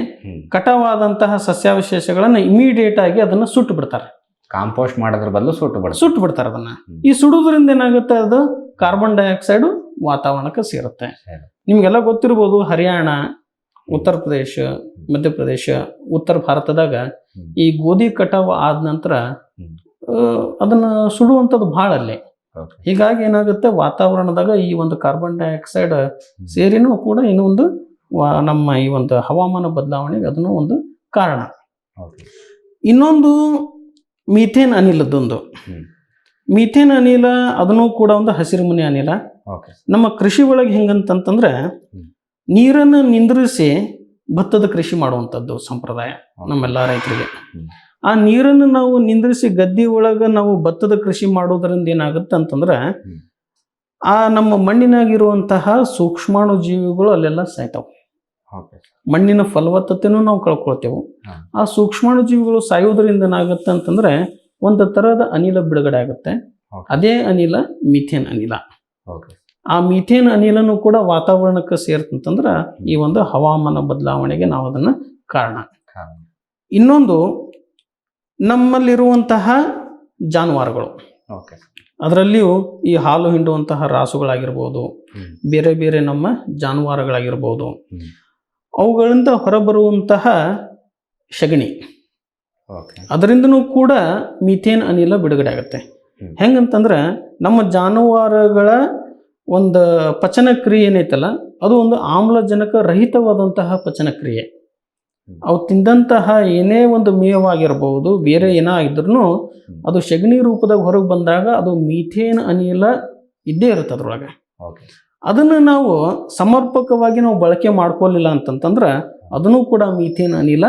ಕಟಾವಾದಂತಹ ಸಸ್ಯಾವಶೇಷಗಳನ್ನ ಇಮಿಡಿಯೇಟ್ ಆಗಿ ಅದನ್ನ ಸುಟ್ಟು ಬಿಡ್ತಾರೆ. ಕಾಂಪೋಸ್ಟ್ ಮಾಡೋದ್ರ ಬದಲು ಸುಟ್ಟು ಬಿಡ್ತಾರೆ ಅದನ್ನ. ಈ ಸುಡುವುದರಿಂದ ಏನಾಗುತ್ತೆ, ಅದು ಕಾರ್ಬನ್ ಡೈಆಕ್ಸೈಡ್ ವಾತಾವರಣಕ್ಕೆ ಸೇರುತ್ತೆ. ನಿಮ್ಗೆಲ್ಲ ಗೊತ್ತಿರ್ಬೋದು, ಹರಿಯಾಣ, ಉತ್ತರ ಪ್ರದೇಶ, ಮಧ್ಯಪ್ರದೇಶ, ಉತ್ತರ ಭಾರತದಾಗ ಈ ಗೋಧಿ ಕಟಾವು ಆದ ನಂತರ ಅದನ್ನ ಸುಡುವಂಥದ್ದು ಭಾಳ ಅಲ್ಲಿ. ಹೀಗಾಗಿ ಏನಾಗುತ್ತೆ, ವಾತಾವರಣದಾಗ ಈ ಒಂದು ಕಾರ್ಬನ್ ಡೈಆಕ್ಸೈಡ್ ಸೇರಿನೂ ಕೂಡ ಇನ್ನೊಂದು ನಮ್ಮ ಈ ಒಂದು ಹವಾಮಾನ ಬದಲಾವಣೆಗೆ ಅದನ್ನು ಒಂದು ಕಾರಣ. ಇನ್ನೊಂದು ಮೀಥೇನ್ ಅನಿಲದೊಂದು. ಮೀಥೇನ್ ಅನಿಲ ಅದನ್ನು ಕೂಡ ಒಂದು ಹಸಿರುಮನೆ ಅನಿಲ. ನಮ್ಮ ಕೃಷಿ ಒಳಗೆ ಹೆಂಗಂತಂದ್ರೆ, ನೀರನ್ನು ನಿಂದ್ರಿಸಿ ಭತ್ತದ ಕೃಷಿ ಮಾಡುವಂಥದ್ದು ಸಂಪ್ರದಾಯ ನಮ್ಮೆಲ್ಲ ರೈತರಿಗೆ. ಆ ನೀರನ್ನು ನಾವು ನಿಂದ್ರಿಸಿ ಗದ್ದೆ ಒಳಗೆ ನಾವು ಭತ್ತದ ಕೃಷಿ ಮಾಡೋದ್ರಿಂದ ಏನಾಗುತ್ತೆ ಅಂತಂದ್ರೆ ಆ ನಮ್ಮ ಮಣ್ಣಿನಾಗಿರುವಂತಹ ಸೂಕ್ಷ್ಮಾಣು ಜೀವಿಗಳು ಅಲ್ಲೆಲ್ಲ ಸಾಯ್ತಾವೆ. ಮಣ್ಣಿನ ಫಲವತ್ತತೆನೂ ನಾವು ಕಳ್ಕೊಳ್ತೇವೆ. ಆ ಸೂಕ್ಷ್ಮಾಣು ಜೀವಿಗಳು ಸಾಯೋದ್ರಿಂದ ಏನಾಗುತ್ತೆ ಅಂತಂದ್ರೆ ಒಂದು ತರಹದ ಅನಿಲ ಬಿಡುಗಡೆ ಆಗುತ್ತೆ. ಅದೇ ಅನಿಲ ಮೀಥೇನ್ ಅನಿಲ. ಆ ಮೀಥೇನ್ ಅನಿಲನು ಕೂಡ ವಾತಾವರಣಕ್ಕೆ ಸೇರ್ತಂತಂದ್ರೆ ಈ ಒಂದು ಹವಾಮಾನ ಬದಲಾವಣೆಗೆ ನಾವು ಅದನ್ನ ಕಾರಣ. ಇನ್ನೊಂದು ನಮ್ಮಲ್ಲಿರುವಂತಹ ಜಾನುವಾರುಗಳು, ಅದರಲ್ಲಿಯೂ ಈ ಹಾಲು ಹಿಂಡುವಂತಹ ರಾಸುಗಳಾಗಿರ್ಬೋದು, ಬೇರೆ ಬೇರೆ ನಮ್ಮ ಜಾನುವಾರುಗಳಾಗಿರ್ಬೋದು, ಅವುಗಳಿಂದ ಹೊರಬರುವಂತಹ ಸಗಣಿ, ಅದರಿಂದನೂ ಕೂಡ ಮೀಥೇನ್ ಅನಿಲ ಬಿಡುಗಡೆ ಆಗುತ್ತೆ. ಹೆಂಗಂತಂದ್ರೆ ನಮ್ಮ ಜಾನುವಾರುಗಳ ಒಂದು ಪಚನ ಕ್ರಿಯೆ ಏನೈತಲ್ಲ ಅದು ಒಂದು ಆಮ್ಲಜನಕ ರಹಿತವಾದಂತಹ ಪಚನ ಕ್ರಿಯೆ. ಅವು ತಿಂದಂತಹ ಏನೇ ಒಂದು ಮೇವಾಗಿರ್ಬೋದು, ಬೇರೆ ಏನಾಗಿದ್ರು ಅದು ಸಗಣಿ ರೂಪದಾಗ ಹೊರಗೆ ಬಂದಾಗ ಅದು ಮೀಥೇನ್ ಅನಿಲ ಇದ್ದೇ ಇರುತ್ತೆ ಅದ್ರೊಳಗೆ. ಅದನ್ನು ನಾವು ಸಮರ್ಪಕವಾಗಿ ನಾವು ಬಳಕೆ ಮಾಡ್ಕೊಳ್ಳಿಲ್ಲ ಅಂತಂತಂದ್ರೆ ಅದನ್ನು ಕೂಡ ಮೀಥೇನ್ ಅನಿಲ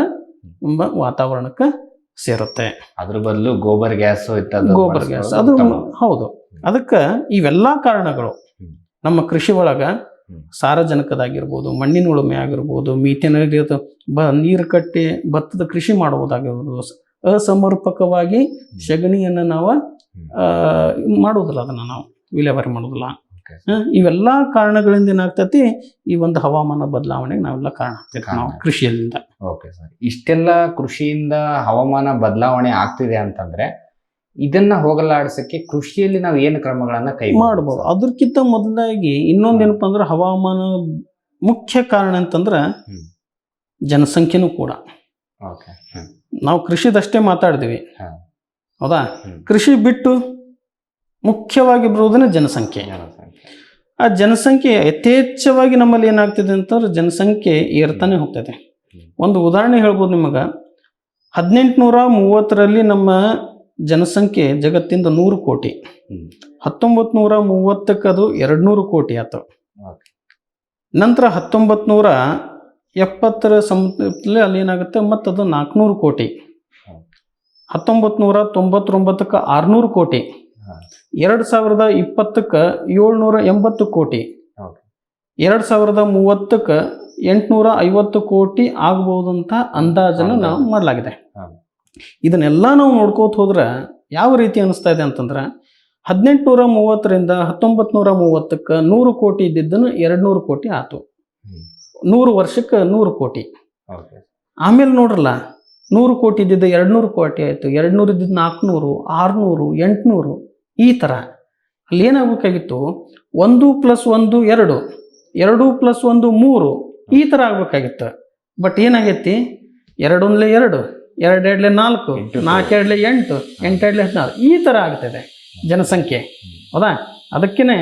ಎಂಬ ವಾತಾವರಣಕ್ಕೆ ಸೇರುತ್ತೆ. ಅದ್ರ ಬದಲು ಗೋಬರ್ ಗ್ಯಾಸ್ ಅದು ಹೌದು. ಅದಕ್ಕೆ ಇವೆಲ್ಲ ಕಾರಣಗಳು ನಮ್ಮ ಕೃಷಿ ಒಳಗ ಸಾರಜನಕದಾಗಿರ್ಬೋದು, ಮಣ್ಣಿನ ಉಳುಮೆ ಆಗಿರ್ಬೋದು, ಮೀಥೇನ್ ನೀರು ಕಟ್ಟಿ ಭತ್ತದ ಕೃಷಿ ಮಾಡುವುದಾಗಿರ್ಬೋದು, ಅಸಮರ್ಪಕವಾಗಿ ಸಗಣಿಯನ್ನು ನಾವು ಮಾಡೋದಿಲ್ಲ, ಅದನ್ನು ನಾವು ವಿಲೇವಾರಿ ಮಾಡೋದಿಲ್ಲ. ಇವೆಲ್ಲ ಕಾರಣಗಳಿಂದ ಏನಾಗ್ತೈತಿ ಈ ಒಂದು ಹವಾಮಾನ ಬದಲಾವಣೆಗೆ ನಾವೆಲ್ಲ ಕಾರಣ ಆಗ್ತೈತಿ ನಾವು ಕೃಷಿಯಲ್ಲಿಂದ. ಓಕೆ ಸರ್, ಇಷ್ಟೆಲ್ಲ ಕೃಷಿಯಿಂದ ಹವಾಮಾನ ಬದಲಾವಣೆ ಆಗ್ತಿದೆ ಅಂತಂದ್ರೆ ಇದನ್ನ ಹೋಗಲಾಡಿಸಕ್ಕೆ ಕೃಷಿಯಲ್ಲಿ ನಾವು ಏನು ಕ್ರಮಗಳನ್ನ ಕೈ ಮಾಡಬಹುದು? ಅದಕ್ಕಿಂತ ಮೊದಲಾಗಿ ಇನ್ನೊಂದೇನಪ್ಪ ಅಂದ್ರೆ ಹವಾಮಾನ ಮುಖ್ಯ ಕಾರಣ ಅಂತಂದ್ರೆ ಜನಸಂಖ್ಯೆನೂ ಕೂಡ. ನಾವು ಕೃಷಿದಷ್ಟೇ ಮಾತಾಡಿದ್ವಿ, ಹೌದಾ? ಕೃಷಿ ಬಿಟ್ಟು ಮುಖ್ಯವಾಗಿ ಬರುವುದನ್ನ ಜನಸಂಖ್ಯೆ. ಆ ಜನಸಂಖ್ಯೆ ಯಥೇಚ್ಛವಾಗಿ ನಮ್ಮಲ್ಲಿ ಏನಾಗ್ತಿದೆ ಅಂತಂದ್ರೆ ಜನಸಂಖ್ಯೆ ಏರ್ತಾನೆ ಹೋಗ್ತದೆ. ಒಂದು ಉದಾಹರಣೆ ಹೇಳ್ಬೋದು ನಿಮಗೆ. 1830 ನಮ್ಮ ಜನಸಂಖ್ಯೆ ಜಗತ್ತಿಂದ 100 ಕೋಟಿ. 1930 ಅದು 200 ಕೋಟಿ ಆಯ್ತು. ನಂತರ 1970 ಸಮಯದಲ್ಲಿ ಅಲ್ಲಿ ಏನಾಗುತ್ತೆ ಮತ್ತು ಅದು 400 ಕೋಟಿ. 1999 600 ಕೋಟಿ. 2020 780 ಕೋಟಿ. 2030 850 ಕೋಟಿ ಆಗ್ಬಹುದಂತ ಅಂದಾಜನ್ನು ನಾವು ಮಾಡಲಾಗಿದೆ. ಇದನ್ನೆಲ್ಲ ನಾವು ನೋಡ್ಕೋತ ಹೋದ್ರೆ ಯಾವ ರೀತಿ ಅನಿಸ್ತಾ ಇದೆ ಅಂತಂದ್ರೆ 1830ರಿಂದ 1930 100 ಕೋಟಿ ಇದ್ದಿದ್ದನ್ನು 200 ಕೋಟಿ ಆಯ್ತು. 100 ವರ್ಷಕ್ಕೆ 100 ಕೋಟಿ. ಆಮೇಲೆ ನೋಡ್ರಲ್ಲ, 100 ಕೋಟಿ ಇದ್ದಿದ್ದು 200 ಕೋಟಿ ಆಯಿತು, 200 ಇದ್ದಿದ್ದು 400, 600, 800 ಈ ಥರ. ಅಲ್ಲಿ ಏನಾಗಬೇಕಾಗಿತ್ತು 1 + 1 2, 2 + 1 3 ಈ ಥರ ಆಗ್ಬೇಕಾಗಿತ್ತು. ಬಟ್ ಏನಾಗೈತಿ 2 × 2, 2 × 4, 4 × 8, 8 × 14 ಈ ಥರ ಆಗ್ತದೆ ಜನಸಂಖ್ಯೆ, ಹೌದಾ? ಅದಕ್ಕೇ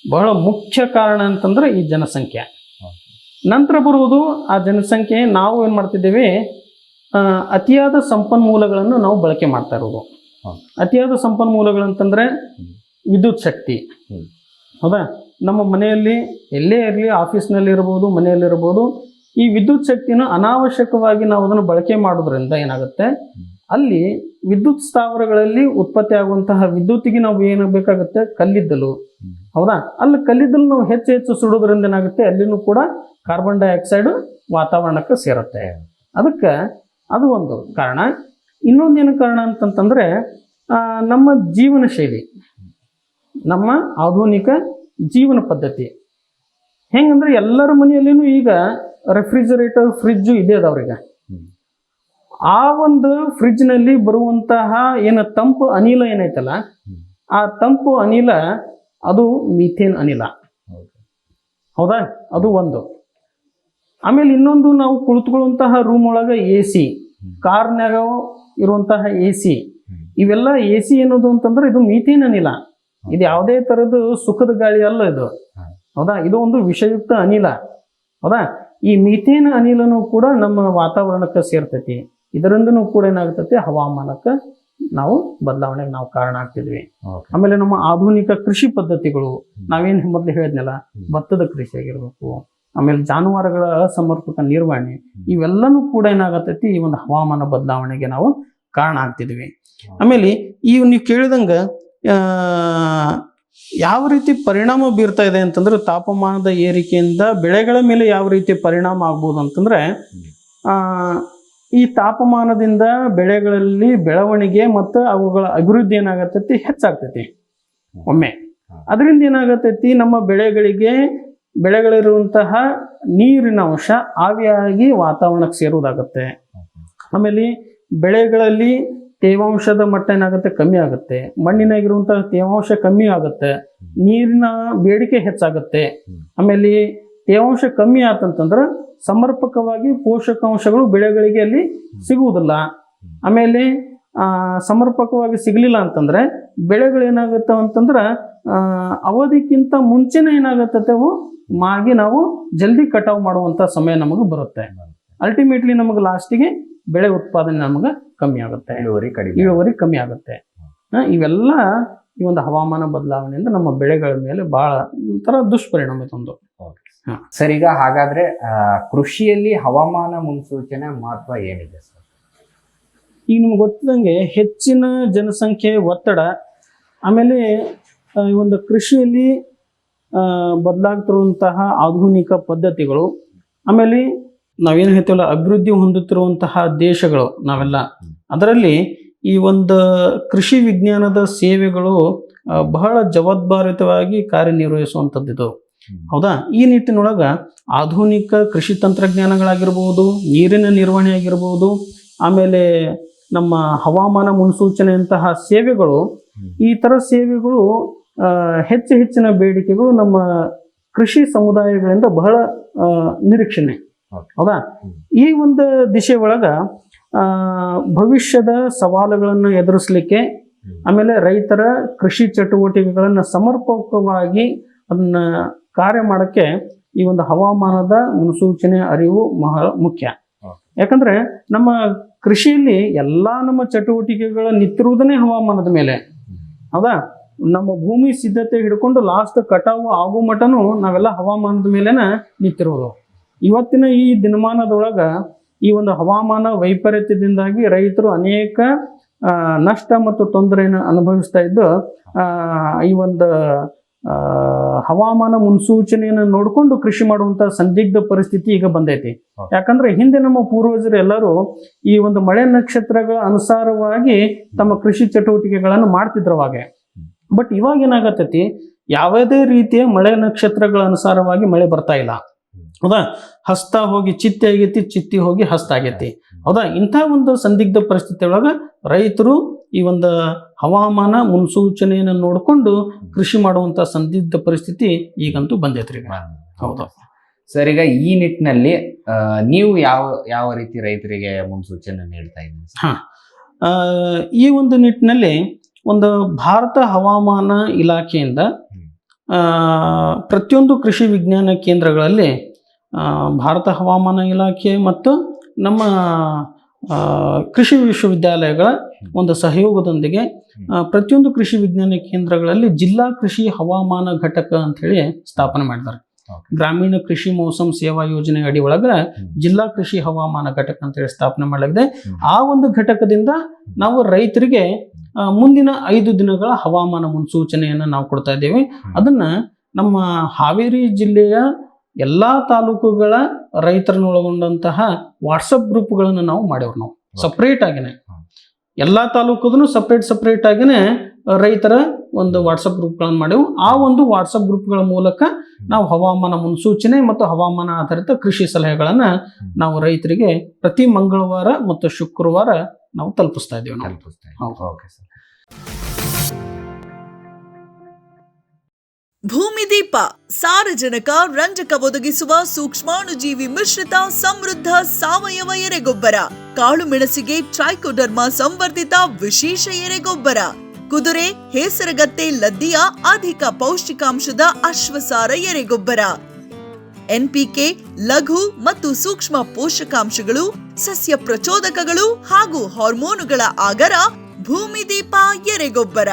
ಬಹಳ ಮುಖ್ಯ ಕಾರಣ ಅಂತಂದ್ರೆ ಈ ಜನಸಂಖ್ಯೆ. ನಂತರ ಬರುವುದು ಆ ಜನಸಂಖ್ಯೆ. ನಾವು ಏನು ಮಾಡ್ತಿದ್ದೇವೆ, ಅತಿಯಾದ ಸಂಪನ್ಮೂಲಗಳನ್ನು ನಾವು ಬಳಕೆ ಮಾಡ್ತಾ ಇರೋದು. ಅತಿಯಾದ ಸಂಪನ್ಮೂಲಗಳಂತಂದ್ರೆ ವಿದ್ಯುತ್ ಶಕ್ತಿ, ಹೌದಾ? ನಮ್ಮ ಮನೆಯಲ್ಲಿ ಎಲ್ಲೇ ಇರಲಿ, ಆಫೀಸ್ನಲ್ಲಿ ಇರ್ಬೋದು, ಮನೆಯಲ್ಲಿರ್ಬೋದು, ಈ ವಿದ್ಯುತ್ ಶಕ್ತಿನ ಅನಾವಶ್ಯಕವಾಗಿ ನಾವು ಅದನ್ನು ಬಳಕೆ ಮಾಡೋದ್ರಿಂದ ಏನಾಗುತ್ತೆ, ಅಲ್ಲಿ ವಿದ್ಯುತ್ ಸ್ಥಾವರಗಳಲ್ಲಿ ಉತ್ಪತ್ತಿ ಆಗುವಂತಹ ವಿದ್ಯುತ್ತಿಗೆ ನಾವು ಏನು ಬೇಕಾಗುತ್ತೆ, ಕಲ್ಲಿದ್ದಲು, ಹೌದಾ? ಅಲ್ಲಿ ಕಲ್ಲಿದ್ದಲು ನಾವು ಹೆಚ್ಚು ಹೆಚ್ಚು ಸುಡೋದ್ರಿಂದ ಏನಾಗುತ್ತೆ, ಅಲ್ಲಿನೂ ಕೂಡ ಕಾರ್ಬನ್ ಡೈಆಕ್ಸೈಡ್ ವಾತಾವರಣಕ್ಕೆ ಸೇರುತ್ತೆ. ಅದಕ್ಕೆ ಅದು ಒಂದು ಕಾರಣ. ಇನ್ನೊಂದೇನು ಕಾರಣ ಅಂತಂತಂದ್ರೆ ನಮ್ಮ ಜೀವನ ಶೈಲಿ, ನಮ್ಮ ಆಧುನಿಕ ಜೀವನ ಪದ್ಧತಿ. ಹೆಂಗಂದ್ರೆ ಎಲ್ಲರ ಮನೆಯಲ್ಲಿನೂ ಈಗ ರೆಫ್ರಿಜರೇಟರ್, ಫ್ರಿಜ್ಜು ಇದೆ ಅದಾವ್ರಿಗೆ. ಆ ಒಂದು ಫ್ರಿಜ್ನಲ್ಲಿ ಬರುವಂತಹ ಏನು ತಂಪು ಅನಿಲ ಏನೈತಲ್ಲ, ಆ ತಂಪು ಅನಿಲ ಅದು ಮೀಥೇನ್ ಅನಿಲ, ಹೌದಾ? ಅದು ಒಂದು. ಆಮೇಲೆ ಇನ್ನೊಂದು, ನಾವು ಕುಳಿತುಕೊಳ್ಳುವಂತಹ ರೂಮ್ ಒಳಗೆ AC, ಕಾರ್ನ್ಯಾಗ ಇರುವಂತಹ AC, ಇವೆಲ್ಲ AC ಏನದು ಅಂತಂದ್ರೆ ಇದು ಮೀಥೇನ್ ಅನಿಲ. ಇದು ಯಾವುದೇ ಥರದ್ದು ಸುಖದ ಗಾಳಿ ಅಲ್ಲ ಇದು, ಹೌದಾ? ಇದು ಒಂದು ವಿಷಯುಕ್ತ ಅನಿಲ, ಹೌದಾ? ಈ ಮೀಥೇನ್ ಅನಿಲನೂ ಕೂಡ ನಮ್ಮ ವಾತಾವರಣಕ್ಕೆ ಸೇರ್ತೈತಿ. ಇದರಿಂದನೂ ಕೂಡ ಏನಾಗ್ತೈತಿ, ಹವಾಮಾನಕ್ಕೆ ನಾವು ಬದಲಾವಣೆಗೆ ನಾವು ಕಾರಣ ಆಗ್ತಿದ್ವಿ. ಆಮೇಲೆ ನಮ್ಮ ಆಧುನಿಕ ಕೃಷಿ ಪದ್ಧತಿಗಳು, ನಾವೇನು ಮೊದಲು ಹೇಳಿದ್ನಲ್ಲ, ಭತ್ತದ ಕೃಷಿ ಆಗಿರ್ಬೇಕು, ಆಮೇಲೆ ಜಾನುವಾರುಗಳ ಅಸಮರ್ಪಕ ನಿರ್ವಹಣೆ, ಇವೆಲ್ಲನೂ ಕೂಡ ಏನಾಗತೈತಿ ಈ ಒಂದು ಹವಾಮಾನ ಬದಲಾವಣೆಗೆ ನಾವು ಕಾರಣ ಆಗ್ತಿದ್ವಿ. ಆಮೇಲೆ ನೀವು ಕೇಳಿದಂಗ ಯಾವ ರೀತಿ ಪರಿಣಾಮ ಬೀರ್ತಾ ಇದೆ ಅಂತಂದ್ರೆ, ತಾಪಮಾನದ ಏರಿಕೆಯಿಂದ ಬೆಳೆಗಳ ಮೇಲೆ ಯಾವ ರೀತಿ ಪರಿಣಾಮ ಆಗ್ಬೋದು ಅಂತಂದ್ರೆ, ಈ ತಾಪಮಾನದಿಂದ ಬೆಳೆಗಳಲ್ಲಿ ಬೆಳವಣಿಗೆ ಮತ್ತು ಅವುಗಳ ಅಭಿವೃದ್ಧಿ ಏನಾಗತೈತಿ ಹೆಚ್ಚಾಗ್ತೈತಿ ಒಮ್ಮೆ. ಅದರಿಂದ ಏನಾಗತೈತಿ ನಮ್ಮ ಬೆಳೆಗಳಿರುವಂತಹ ನೀರಿನ ಅಂಶ ಆವಿಯಾಗಿ ವಾತಾವರಣಕ್ಕೆ ಸೇರುವುದಾಗತ್ತೆ. ಆಮೇಲೆ ಬೆಳೆಗಳಲ್ಲಿ ತೇವಾಂಶದ ಮಟ್ಟ ಏನಾಗುತ್ತೆ ಕಮ್ಮಿ ಆಗುತ್ತೆ, ಮಣ್ಣಿನಾಗಿರುವಂತಹ ತೇವಾಂಶ ಕಮ್ಮಿ ಆಗುತ್ತೆ, ನೀರಿನ ಬೇಡಿಕೆ ಹೆಚ್ಚಾಗುತ್ತೆ. ಆಮೇಲೆ ತೇವಾಂಶ ಕಮ್ಮಿ ಆತಂತಂದ್ರೆ ಸಮರ್ಪಕವಾಗಿ ಪೋಷಕಾಂಶಗಳು ಬೆಳೆಗಳಿಗೆ ಅಲ್ಲಿ ಸಿಗುವುದಿಲ್ಲ. ಆಮೇಲೆ ಸಮರ್ಪಕವಾಗಿ ಸಿಗಲಿಲ್ಲ ಅಂತಂದ್ರೆ ಬೆಳೆಗಳು ಏನಾಗುತ್ತೆ ಅಂತಂದ್ರೆ ಅವಧಿಕ್ಕಿಂತ ಮುಂಚೆನೇ ಏನಾಗುತ್ತೆ ಅವು ಮಾಗಿ ನಾವು ಜಲ್ದಿ ಕಟಾವು ಮಾಡುವಂತ ಸಮಯ ನಮಗೆ ಬರುತ್ತೆ. ಅಲ್ಟಿಮೇಟ್ಲಿ ನಮಗೆ ಲಾಸ್ಟಿಗೆ ಬೆಳೆ ಉತ್ಪಾದನೆ ನಮಗೆ ಕಮ್ಮಿ ಆಗುತ್ತೆ, ಇಳುವರಿ ಕಮ್ಮಿ ಆಗುತ್ತೆ. ಇವೆಲ್ಲ ಈ ಒಂದು ಹವಾಮಾನ ಬದಲಾವಣೆಯಿಂದ ನಮ್ಮ ಬೆಳೆಗಳ ಮೇಲೆ ಬಹಳ ಒಂಥರ ದುಷ್ಪರಿಣಾಮ ಇದೊಂದು. ಸರ್, ಈಗ ಹಾಗಾದ್ರೆ ಕೃಷಿಯಲ್ಲಿ ಹವಾಮಾನ ಮುನ್ಸೂಚನೆ ಮಹತ್ವ ಏನಿದೆ ಸರ್? ಈಗ ನಿಮ್ಗೆ ಗೊತ್ತಿದಂಗೆ ಹೆಚ್ಚಿನ ಜನಸಂಖ್ಯೆ ಒತ್ತಡ, ಆಮೇಲೆ ಈ ಒಂದು ಕೃಷಿಯಲ್ಲಿ ಬದಲಾಗ್ತಿರುವಂತಹ ಆಧುನಿಕ ಪದ್ಧತಿಗಳು, ಆಮೇಲೆ ನಾವೇನು ಹೇಳ್ತೀವಲ್ಲ ಅಭಿವೃದ್ಧಿ ಹೊಂದುತ್ತಿರುವಂತಹ ದೇಶಗಳು ನಾವೆಲ್ಲ, ಅದರಲ್ಲಿ ಈ ಒಂದು ಕೃಷಿ ವಿಜ್ಞಾನದ ಸೇವೆಗಳು ಬಹಳ ಜವಾಬ್ದಾರಿತವಾಗಿ ಕಾರ್ಯನಿರ್ವಹಿಸುವಂಥದ್ದು. ಹೌದಾ? ಈ ನಿಟ್ಟಿನೊಳಗ ಆಧುನಿಕ ಕೃಷಿ ತಂತ್ರಜ್ಞಾನಗಳಾಗಿರ್ಬೋದು, ನೀರಿನ ನಿರ್ವಹಣೆ ಆಗಿರ್ಬೋದು, ಆಮೇಲೆ ನಮ್ಮ ಹವಾಮಾನ ಮುನ್ಸೂಚನೆಯಂತಹ ಸೇವೆಗಳು, ಈ ಥರ ಸೇವೆಗಳು ಹೆಚ್ಚಿನ ಬೇಡಿಕೆಗಳು ನಮ್ಮ ಕೃಷಿ ಸಮುದಾಯಗಳಿಂದ ಬಹಳ ನಿರೀಕ್ಷಣೆ. ಹೌದಾ? ಈ ಒಂದು ದಿಶೆ ಒಳಗ ಭವಿಷ್ಯದ ಸವಾಲುಗಳನ್ನು ಎದುರಿಸಲಿಕ್ಕೆ, ಆಮೇಲೆ ರೈತರ ಕೃಷಿ ಚಟುವಟಿಕೆಗಳನ್ನು ಸಮರ್ಪಕವಾಗಿ ಅದನ್ನ ಕಾರ್ಯ ಮಾಡೋಕ್ಕೆ ಈ ಒಂದು ಹವಾಮಾನದ ಮುನ್ಸೂಚನೆ ಅರಿವು ಬಹಳ ಮುಖ್ಯ. ಯಾಕಂದ್ರೆ ನಮ್ಮ ಕೃಷಿಯಲ್ಲಿ ಎಲ್ಲಾ ನಮ್ಮ ಚಟುವಟಿಕೆಗಳು ನಿಂತಿರುವುದನ್ನೇ ಹವಾಮಾನದ ಮೇಲೆ. ಹೌದಾ? ನಮ್ಮ ಭೂಮಿ ಸಿದ್ಧತೆ ಹಿಡ್ಕೊಂಡು ಲಾಸ್ಟ್ ಕಟಾವು ಆಗೋ ಮಟನು ನಾವೆಲ್ಲ ಹವಾಮಾನದ ಮೇಲೆನ ನಿಂತಿರೋದು. ಇವತ್ತಿನ ಈ ದಿನಮಾನದೊಳಗ ಈ ಒಂದು ಹವಾಮಾನ ವೈಪರೀತ್ಯದಿಂದಾಗಿ ರೈತರು ಅನೇಕ ನಷ್ಟ ಮತ್ತು ತೊಂದರೆಯನ್ನು ಅನುಭವಿಸ್ತಾ ಇದ್ದು ಈ ಒಂದು ಹವಾಮಾನ ಮುನ್ಸೂಚನೆಯನ್ನು ನೋಡಿಕೊಂಡು ಕೃಷಿ ಮಾಡುವಂತ ಸಂದಿಗ್ಧ ಪರಿಸ್ಥಿತಿ ಈಗ ಬಂದೈತಿ. ಯಾಕಂದ್ರೆ ಹಿಂದೆ ನಮ್ಮ ಪೂರ್ವಜರು ಎಲ್ಲರೂ ಈ ಒಂದು ಮಳೆ ನಕ್ಷತ್ರಗಳ ಅನುಸಾರವಾಗಿ ತಮ್ಮ ಕೃಷಿ ಚಟುವಟಿಕೆಗಳನ್ನು ಮಾಡ್ತಿದ್ರು ಅವಾಗ. ಬಟ್ ಇವಾಗ ಏನಾಗತ್ತೈತಿ, ಯಾವುದೇ ರೀತಿಯ ಮಳೆ ನಕ್ಷತ್ರಗಳ ಅನುಸಾರವಾಗಿ ಮಳೆ ಬರ್ತಾ ಇಲ್ಲ. ಹೌದಾ? ಹಸ್ತ ಹೋಗಿ ಚಿತ್ತಿ ಆಗೈತಿ, ಚಿತ್ತಿ ಹೋಗಿ ಹಸ್ತ ಆಗೈತಿ. ಹೌದಾ? ಇಂಥ ಒಂದು ಸಂದಿಗ್ಧ ಪರಿಸ್ಥಿತಿ ಒಳಗ ರೈತರು ಈ ಒಂದು ಹವಾಮಾನ ಮುನ್ಸೂಚನೆಯನ್ನು ನೋಡಿಕೊಂಡು ಕೃಷಿ ಮಾಡುವಂತ ಸಂದಿಗ್ಧ ಪರಿಸ್ಥಿತಿ ಈಗಂತೂ ಬಂದೈತ್ರಿ. ಹೌದು ಸರ್, ಈಗ ಈ ನಿಟ್ಟಿನಲ್ಲಿ ನೀವು ಯಾವ ರೀತಿ ರೈತರಿಗೆ ಮುನ್ಸೂಚನೆ ನೀಡ್ತಾ ಇದ್ದೀರಿ? ಈ ಒಂದು ನಿಟ್ಟಿನಲ್ಲಿ ಒಂದು ಭಾರತ ಹವಾಮಾನ ಇಲಾಖೆಯಿಂದ ಪ್ರತಿಯೊಂದು ಕೃಷಿ ವಿಜ್ಞಾನ ಕೇಂದ್ರಗಳಲ್ಲಿ ಭಾರತ ಹವಾಮಾನ ಇಲಾಖೆ ಮತ್ತು ನಮ್ಮ ಕೃಷಿ ವಿಶ್ವವಿದ್ಯಾಲಯಗಳ ಒಂದು ಸಹಯೋಗದೊಂದಿಗೆ ಪ್ರತಿಯೊಂದು ಕೃಷಿ ವಿಜ್ಞಾನ ಕೇಂದ್ರಗಳಲ್ಲಿ ಜಿಲ್ಲಾ ಕೃಷಿ ಹವಾಮಾನ ಘಟಕ ಅಂತ ಹೇಳಿ ಸ್ಥಾಪನೆ ಮಾಡಿದ್ದಾರೆ. ಗ್ರಾಮೀಣ ಕೃಷಿ ಮೌಸಮ್ ಸೇವಾ ಯೋಜನೆ ಅಡಿ ಒಳಗ ಜಿಲ್ಲಾ ಕೃಷಿ ಹವಾಮಾನ ಘಟಕ ಅಂತ ಹೇಳಿ ಸ್ಥಾಪನೆ ಮಾಡಲಾಗಿದೆ. ಆ ಒಂದು ಘಟಕದಿಂದ ನಾವು ರೈತರಿಗೆ ಮುಂದಿನ 5 ದಿನಗಳ ಹವಾಮಾನ ಮುನ್ಸೂಚನೆಯನ್ನು ನಾವು ಕೊಡ್ತಾ ಇದ್ದೇವೆ. ಅದನ್ನ ನಮ್ಮ ಹಾವೇರಿ ಜಿಲ್ಲೆಯ ಎಲ್ಲಾ ತಾಲೂಕುಗಳ ರೈತರನ್ನೊಳಗೊಂಡಂತಹ ವಾಟ್ಸಪ್ ಗ್ರೂಪ್ಗಳನ್ನು ನಾವು ಮಾಡೇವ್ರು. ನಾವು ಸಪ್ರೇಟ್ ಆಗಿನೇ ಎಲ್ಲಾ ತಾಲೂಕುದನ್ನು ಸಪ್ರೇಟ್ ಆಗಿನೇ ರೈತರ ಒಂದು ವಾಟ್ಸಪ್ ಗ್ರೂಪ್ಗಳನ್ನು ಮಾಡೇವು. ಆ ಒಂದು ವಾಟ್ಸಪ್ ಗ್ರೂಪ್ಗಳ ಮೂಲಕ ನಾವು ಹವಾಮಾನ ಮುನ್ಸೂಚನೆ ಮತ್ತು ಹವಾಮಾನ ಆಧಾರಿತ ಕೃಷಿ ಸಲಹೆಗಳನ್ನ ನಾವು ರೈತರಿಗೆ ಪ್ರತಿ ಮಂಗಳವಾರ ಮತ್ತು ಶುಕ್ರವಾರ ನಾವು ತಲುಪಿಸ್ತಾ ಇದ್ದೇವೆ. ಭೂಮಿದೀಪ ಸಾರಜನಕ ರಂಜಕ ಒದಗಿಸುವ ಸೂಕ್ಷ್ಮಾಣುಜೀವಿ ಮಿಶ್ರಿತ ಸಮೃದ್ಧ ಸಾವಯವ ಎರೆಗೊಬ್ಬರ. ಕಾಳು ಮೆಣಸಿಗೆ ಟ್ರೈಕೋಡರ್ಮಾ ಸಂವರ್ಧಿತ ವಿಶೇಷ ಎರೆಗೊಬ್ಬರ. ಕುದುರೆ, ಹೇಸರಗತ್ತೆ, ಲದ್ದಿಯ ಅಧಿಕ ಪೌಷ್ಟಿಕಾಂಶದ ಅಶ್ವಸಾರ ಎರೆಗೊಬ್ಬರ. ಎನ್ಪಿಕೆ, ಲಘು ಮತ್ತು ಸೂಕ್ಷ್ಮ ಪೋಷಕಾಂಶಗಳು, ಸಸ್ಯ ಪ್ರಚೋದಕಗಳು ಹಾಗೂ ಹಾರ್ಮೋನುಗಳ ಆಗರ ಭೂಮಿದೀಪ ಎರೆಗೊಬ್ಬರ.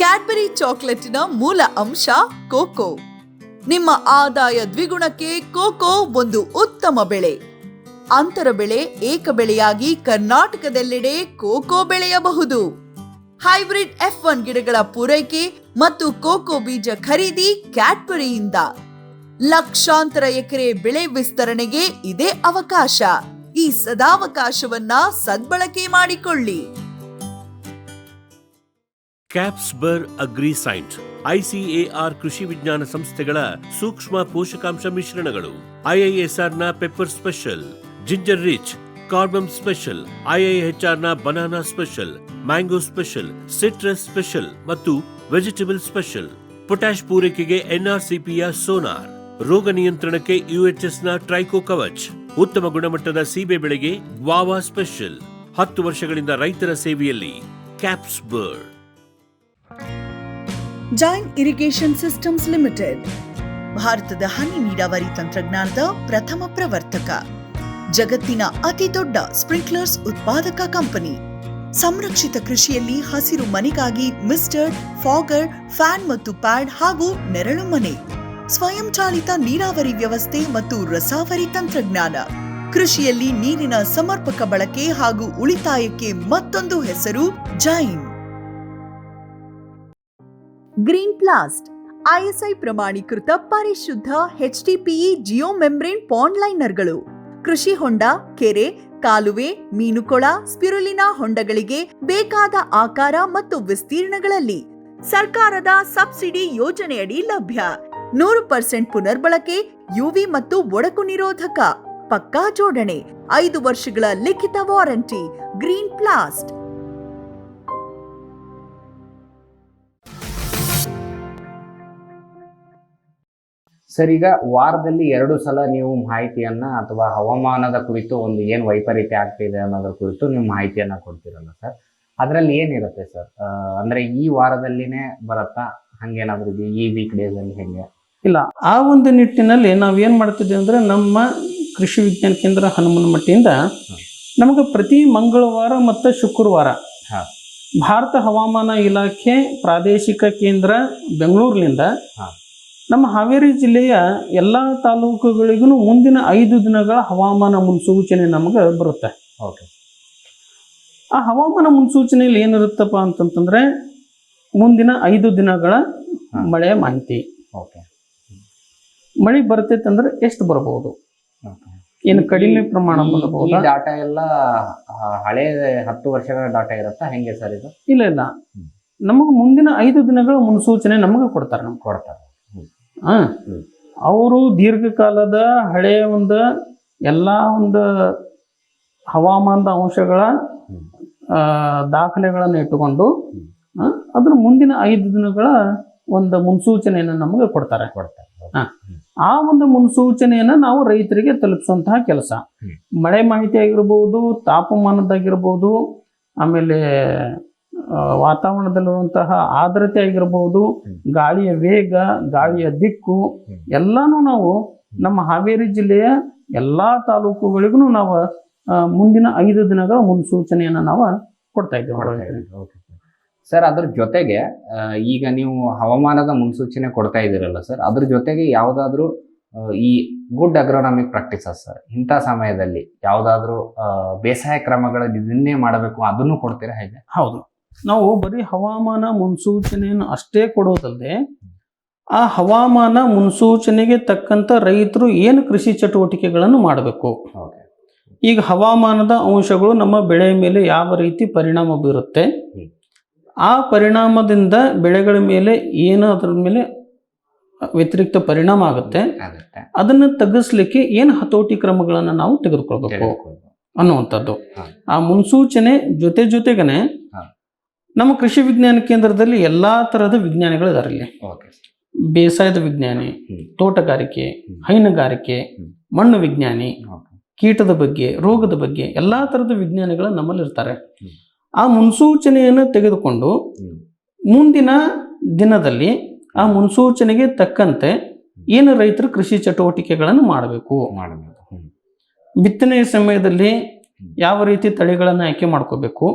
ಕ್ಯಾಟ್ ಕ್ಯಾಡ್ಬರಿ ಚಾಕೊಲೇಟಿನ ಮೂಲ ಅಂಶ ಕೋಕೋ. ನಿಮ್ಮ ಆದಾಯ ದ್ವಿಗುಣಕ್ಕೆ ಕೋಕೋ ಒಂದು ಉತ್ತಮ ಬೆಳೆ. ಅಂತರ ಬೆಳೆ, ಏಕ ಬೆಳೆಯಾಗಿ ಕರ್ನಾಟಕದೆಲ್ಲೆಡೆ ಕೋಕೋ ಬೆಳೆಯಬಹುದು. ಹೈಬ್ರಿಡ್ F1 ಗಿಡಗಳ ಪೂರೈಕೆ ಮತ್ತು ಕೋಕೋ ಬೀಜ ಖರೀದಿ ಕ್ಯಾಡ್ಬರಿಯಿಂದ. ಲಕ್ಷಾಂತರ ಎಕರೆ ಬೆಳೆ ವಿಸ್ತರಣೆಗೆ ಇದೇ ಅವಕಾಶ. ಈ ಸದಾವಕಾಶವನ್ನ ಸದ್ಬಳಕೆ ಮಾಡಿಕೊಳ್ಳಿ. ಕ್ಯಾಪ್ಸ್ಬರ್ ಅಗ್ರಿಸೈಂಟ್ ICAR ಕೃಷಿ ವಿಜ್ಞಾನ ಸಂಸ್ಥೆಗಳ ಸೂಕ್ಷ್ಮ ಪೋಷಕಾಂಶ ಮಿಶ್ರಣಗಳು. IISR ನ ಪೆಪ್ಪರ್ ಸ್ಪೆಷಲ್, ಜಿಂಜರ್ ರಿಚ್, ಕಾರ್ಬಮ್ ಸ್ಪೆಷಲ್, IIHR ನ banana special, mango special, citrus special ಮತ್ತು ವೆಜಿಟೇಬಲ್ ಸ್ಪೆಷಲ್. ಪೊಟ್ಯಾಶ್ ಪೂರೈಕೆಗೆ NRCPಯ ಸೋನಾರ್, ರೋಗ ನಿಯಂತ್ರಣಕ್ಕೆ UHS ನ ಟ್ರೈಕೋ ಕವಚ್, ಉತ್ತಮ ಗುಣಮಟ್ಟದ ಸೀಬೆ ಬೆಳೆಗೆ ಗ್ವಾವಾ ಸ್ಪೆಷಲ್. 10 ವರ್ಷಗಳಿಂದ ರೈತರ ಸೇವೆಯಲ್ಲಿ ಕ್ಯಾಪ್ಸ್ಬರ್ಡ್. ಜೈನ್ ಇರಿಗೇಷನ್ ಸಿಸ್ಟಮ್ಸ್ ಲಿಮಿಟೆಡ್ ಭಾರತದ ಹನಿ ನೀರಾವರಿ ತಂತ್ರಜ್ಞಾನದ ಪ್ರಥಮ ಪ್ರವರ್ತಕ. ಜಗತ್ತಿನ ಅತಿ ದೊಡ್ಡ ಸ್ಪ್ರಿಂಕ್ಲರ್ಸ್ ಉತ್ಪಾದಕ ಕಂಪನಿ. ಸಂರಕ್ಷಿತ ಕೃಷಿಯಲ್ಲಿ ಹಸಿರು ಮನೆಗಾಗಿ ಮಿಸ್ಟರ್, ಫಾಗರ್, ಫ್ಯಾನ್ ಮತ್ತು ಪ್ಯಾಡ್ ಹಾಗೂ ನೆರಳು ಮನೆ. ಸ್ವಯಂ ಚಾಲಿತ ನೀರಾವರಿ ವ್ಯವಸ್ಥೆ ಮತ್ತು ರಸಾವರಿ ತಂತ್ರಜ್ಞಾನ. ಕೃಷಿಯಲ್ಲಿ ನೀರಿನ ಸಮರ್ಪಕ ಬಳಕೆ ಹಾಗೂ ಉಳಿತಾಯಕ್ಕೆ ಮತ್ತೊಂದು ಹೆಸರು ಜೈನ್. ಗ್ರೀನ್ ಪ್ಲಾಸ್ಟ್ ISI ಪ್ರಮಾಣೀಕೃತ ಪರಿಶುದ್ಧ HDPE ಜಿಯೋ ಮೆಂಬ್ರೇನ್ ಪಾಂಡ್ ಲೈನರ್ಗಳು. ಕೃಷಿ ಹೊಂಡ, ಕೆರೆ, ಕಾಲುವೆ, ಮೀನುಕೊಳ, ಸ್ಪಿರುಲಿನಾ ಹೊಂಡಗಳಿಗೆ ಬೇಕಾದ ಆಕಾರ ಮತ್ತು ವಿಸ್ತೀರ್ಣಗಳಲ್ಲಿ ಸರ್ಕಾರದ ಸಬ್ಸಿಡಿ ಯೋಜನೆಯಡಿ ಲಭ್ಯ. 100% ಪುನರ್ಬಳಕೆ, UV ಮತ್ತು ಒಡಕು ನಿರೋಧಕ, ಪಕ್ಕಾ ಜೋಡಣೆ, 5 ವರ್ಷಗಳ ಲಿಖಿತ ವಾರಂಟಿ. ಗ್ರೀನ್ ಪ್ಲಾಸ್ಟ್. ಸರ್, ಈಗ ವಾರದಲ್ಲಿ 2 ಸಲ ನೀವು ಮಾಹಿತಿಯನ್ನ ಅಥವಾ ಹವಾಮಾನದ ಕುರಿತು ಒಂದು ಏನು ವೈಪರೀತ್ಯ ಆಗ್ತಿದೆ ಅನ್ನೋದ್ರ ಕುರಿತು ನೀವು ಮಾಹಿತಿಯನ್ನ ಕೊಡ್ತೀರಲ್ಲ ಸರ್, ಅದರಲ್ಲಿ ಏನಿರುತ್ತೆ ಸರ್? ಅಂದ್ರೆ ಈ ವಾರದಲ್ಲಿನೇ ಬರುತ್ತಾ, ಹಂಗೇನಾದ್ರೂ ಈ ವೀಕ್ ಡೇಸ್ ಅಲ್ಲಿ ಹೆಂಗೆ? ಇಲ್ಲ, ಆ ಒಂದು ನಿಟ್ಟಿನಲ್ಲಿ ನಾವೇನ್ ಮಾಡ್ತಿದ್ದೀವಿ ಅಂದ್ರೆ, ನಮ್ಮ ಕೃಷಿ ವಿಜ್ಞಾನ ಕೇಂದ್ರ ಹನುಮನಮಟ್ಟಿಯಿಂದ ನಮಗೆ ಪ್ರತಿ ಮಂಗಳವಾರ ಮತ್ತು ಶುಕ್ರವಾರ ಭಾರತ ಹವಾಮಾನ ಇಲಾಖೆ ಪ್ರಾದೇಶಿಕ ಕೇಂದ್ರ ಬೆಂಗಳೂರಿನಿಂದ ನಮ್ಮ ಹಾವೇರಿ ಜಿಲ್ಲೆಯ ಎಲ್ಲ ತಾಲೂಕುಗಳಿಗೂ ಮುಂದಿನ 5 ದಿನಗಳ ಹವಾಮಾನ ಮುನ್ಸೂಚನೆ ನಮಗೆ ಬರುತ್ತೆ. ಓಕೆ. ಆ ಹವಾಮಾನ ಮುನ್ಸೂಚನೆಯಲ್ಲಿ ಏನಿರುತ್ತಪ್ಪ ಅಂತಂತಂದ್ರೆ, ಮುಂದಿನ 5 ದಿನಗಳ ಮಳೆ ಮಾಹಿತಿ. ಓಕೆ. ಮಳೆ ಬರ್ತೈತಂದ್ರೆ ಎಷ್ಟು ಬರಬಹುದು, ಏನು ಕಡಿಮೆ ಪ್ರಮಾಣ ಬರಬಹುದು. ಈ ಡಾಟಾ ಎಲ್ಲ ಹಳೆ 10 ವರ್ಷಗಳ ಡಾಟಾ ಇರುತ್ತಾ ಹೆಂಗೆ ಸರ್ ಇದು? ಇಲ್ಲ, ನಮಗೆ ಮುಂದಿನ 5 ದಿನಗಳ ಮುನ್ಸೂಚನೆ ನಮಗೆ ಕೊಡ್ತಾರೆ. ಅವರು ದೀರ್ಘಕಾಲದ ಹಳೆಯ ಎಲ್ಲ ಹವಾಮಾನದ ಅಂಶಗಳ ದಾಖಲೆಗಳನ್ನು ಇಟ್ಟುಕೊಂಡು ಅದ್ರ ಮುಂದಿನ 5 ದಿನಗಳ ಮುನ್ಸೂಚನೆಯನ್ನು ನಮಗೆ ಕೊಡ್ತಾರೆ. ಆ ಮುನ್ಸೂಚನೆಯನ್ನು ನಾವು ರೈತರಿಗೆ ತಲುಪಿಸುವಂತಹ ಕೆಲಸ. ಮಳೆ ಮಾಹಿತಿ ಆಗಿರ್ಬೋದು, ತಾಪಮಾನದಾಗಿರ್ಬೋದು, ಆಮೇಲೆ ವಾತಾವರಣದಲ್ಲಿರುವಂತಹ ಆರ್ದ್ರತೆ ಆಗಿರ್ಬೋದು, ಗಾಳಿಯ ವೇಗ, ಗಾಳಿಯ ದಿಕ್ಕು ಎಲ್ಲಾನು ನಾವು ನಮ್ಮ ಹಾವೇರಿ ಜಿಲ್ಲೆಯ ಎಲ್ಲಾ ತಾಲೂಕುಗಳಿಗೂ ನಾವು ಮುಂದಿನ 5 ದಿನಗಳ ಮುನ್ಸೂಚನೆಯನ್ನು ನಾವು ಕೊಡ್ತಾ ಇದ್ದೇವೆ. ಸರ್, ಅದ್ರ ಜೊತೆಗೆ ಈಗ ನೀವು ಹವಾಮಾನದ ಮುನ್ಸೂಚನೆ ಕೊಡ್ತಾ ಇದ್ದೀರಲ್ಲ ಸರ್, ಅದ್ರ ಜೊತೆಗೆ ಯಾವುದಾದ್ರೂ ಈ ಗುಡ್ ಅಗ್ರೋನಾಮಿಕ್ ಪ್ರಾಕ್ಟೀಸಸ್ ಸರ್, ಇಂಥ ಸಮಯದಲ್ಲಿ ಯಾವುದಾದ್ರೂ ಬೇಸಾಯ ಕ್ರಮಗಳನ್ನು ಇದನ್ನೇ ಮಾಡಬೇಕು ಅದನ್ನು ಕೊಡ್ತೀರಾ ಹೇಗೆ? ಹೌದು, ನಾವು ಬರೀ ಹವಾಮಾನ ಮುನ್ಸೂಚನೆಯನ್ನು ಅಷ್ಟೇ ಕೊಡೋದಲ್ಲದೆ, ಆ ಹವಾಮಾನ ಮುನ್ಸೂಚನೆಗೆ ತಕ್ಕಂತ ರೈತರು ಏನು ಕೃಷಿ ಚಟುವಟಿಕೆಗಳನ್ನು ಮಾಡಬೇಕು. ಈಗ ಹವಾಮಾನದ ಅಂಶಗಳು ನಮ್ಮ ಬೆಳೆ ಮೇಲೆ ಯಾವ ರೀತಿ ಪರಿಣಾಮ ಬೀರುತ್ತೆ, ಆ ಪರಿಣಾಮದಿಂದ ಬೆಳೆಗಳ ಮೇಲೆ ಏನು ಅದರ ಮೇಲೆ ವ್ಯತಿರಿಕ್ತ ಪರಿಣಾಮ ಆಗುತ್ತೆ, ಅದನ್ನು ತಗ್ಗಿಸ್ಲಿಕ್ಕೆ ಏನು ಹತೋಟಿ ಕ್ರಮಗಳನ್ನು ನಾವು ತೆಗೆದುಕೊಳ್ಬೇಕು ಅನ್ನುವಂಥದ್ದು. ಆ ಮುನ್ಸೂಚನೆ ಜೊತೆಗನೆ ನಮ್ಮ ಕೃಷಿ ವಿಜ್ಞಾನ ಕೇಂದ್ರದಲ್ಲಿ ಎಲ್ಲಾ ತರಹದ ವಿಜ್ಞಾನಿಗಳು ಇದಾರೆ. ಇಲ್ಲಿ ಬೇಸಾಯದ ವಿಜ್ಞಾನಿ, ತೋಟಗಾರಿಕೆ, ಹೈನುಗಾರಿಕೆ, ಮಣ್ಣು ವಿಜ್ಞಾನಿ, ಕೀಟದ ಬಗ್ಗೆ, ರೋಗದ ಬಗ್ಗೆ ಎಲ್ಲಾ ತರದ ವಿಜ್ಞಾನಿಗಳು ನಮ್ಮಲ್ಲಿ ಇರ್ತಾರೆ. ಆ ಮುನ್ಸೂಚನೆಯನ್ನು ತೆಗೆದುಕೊಂಡು ಮುಂದಿನ ದಿನದಲ್ಲಿ ಆ ಮುನ್ಸೂಚನೆಗೆ ತಕ್ಕಂತೆ ಏನು ರೈತರು ಕೃಷಿ ಚಟುವಟಿಕೆಗಳನ್ನು ಮಾಡಬೇಕು, ಬಿತ್ತನೆಯ ಸಮಯದಲ್ಲಿ ಯಾವ ರೀತಿ ತಳಿಗಳನ್ನು ಆಯ್ಕೆ ಮಾಡ್ಕೋಬೇಕು,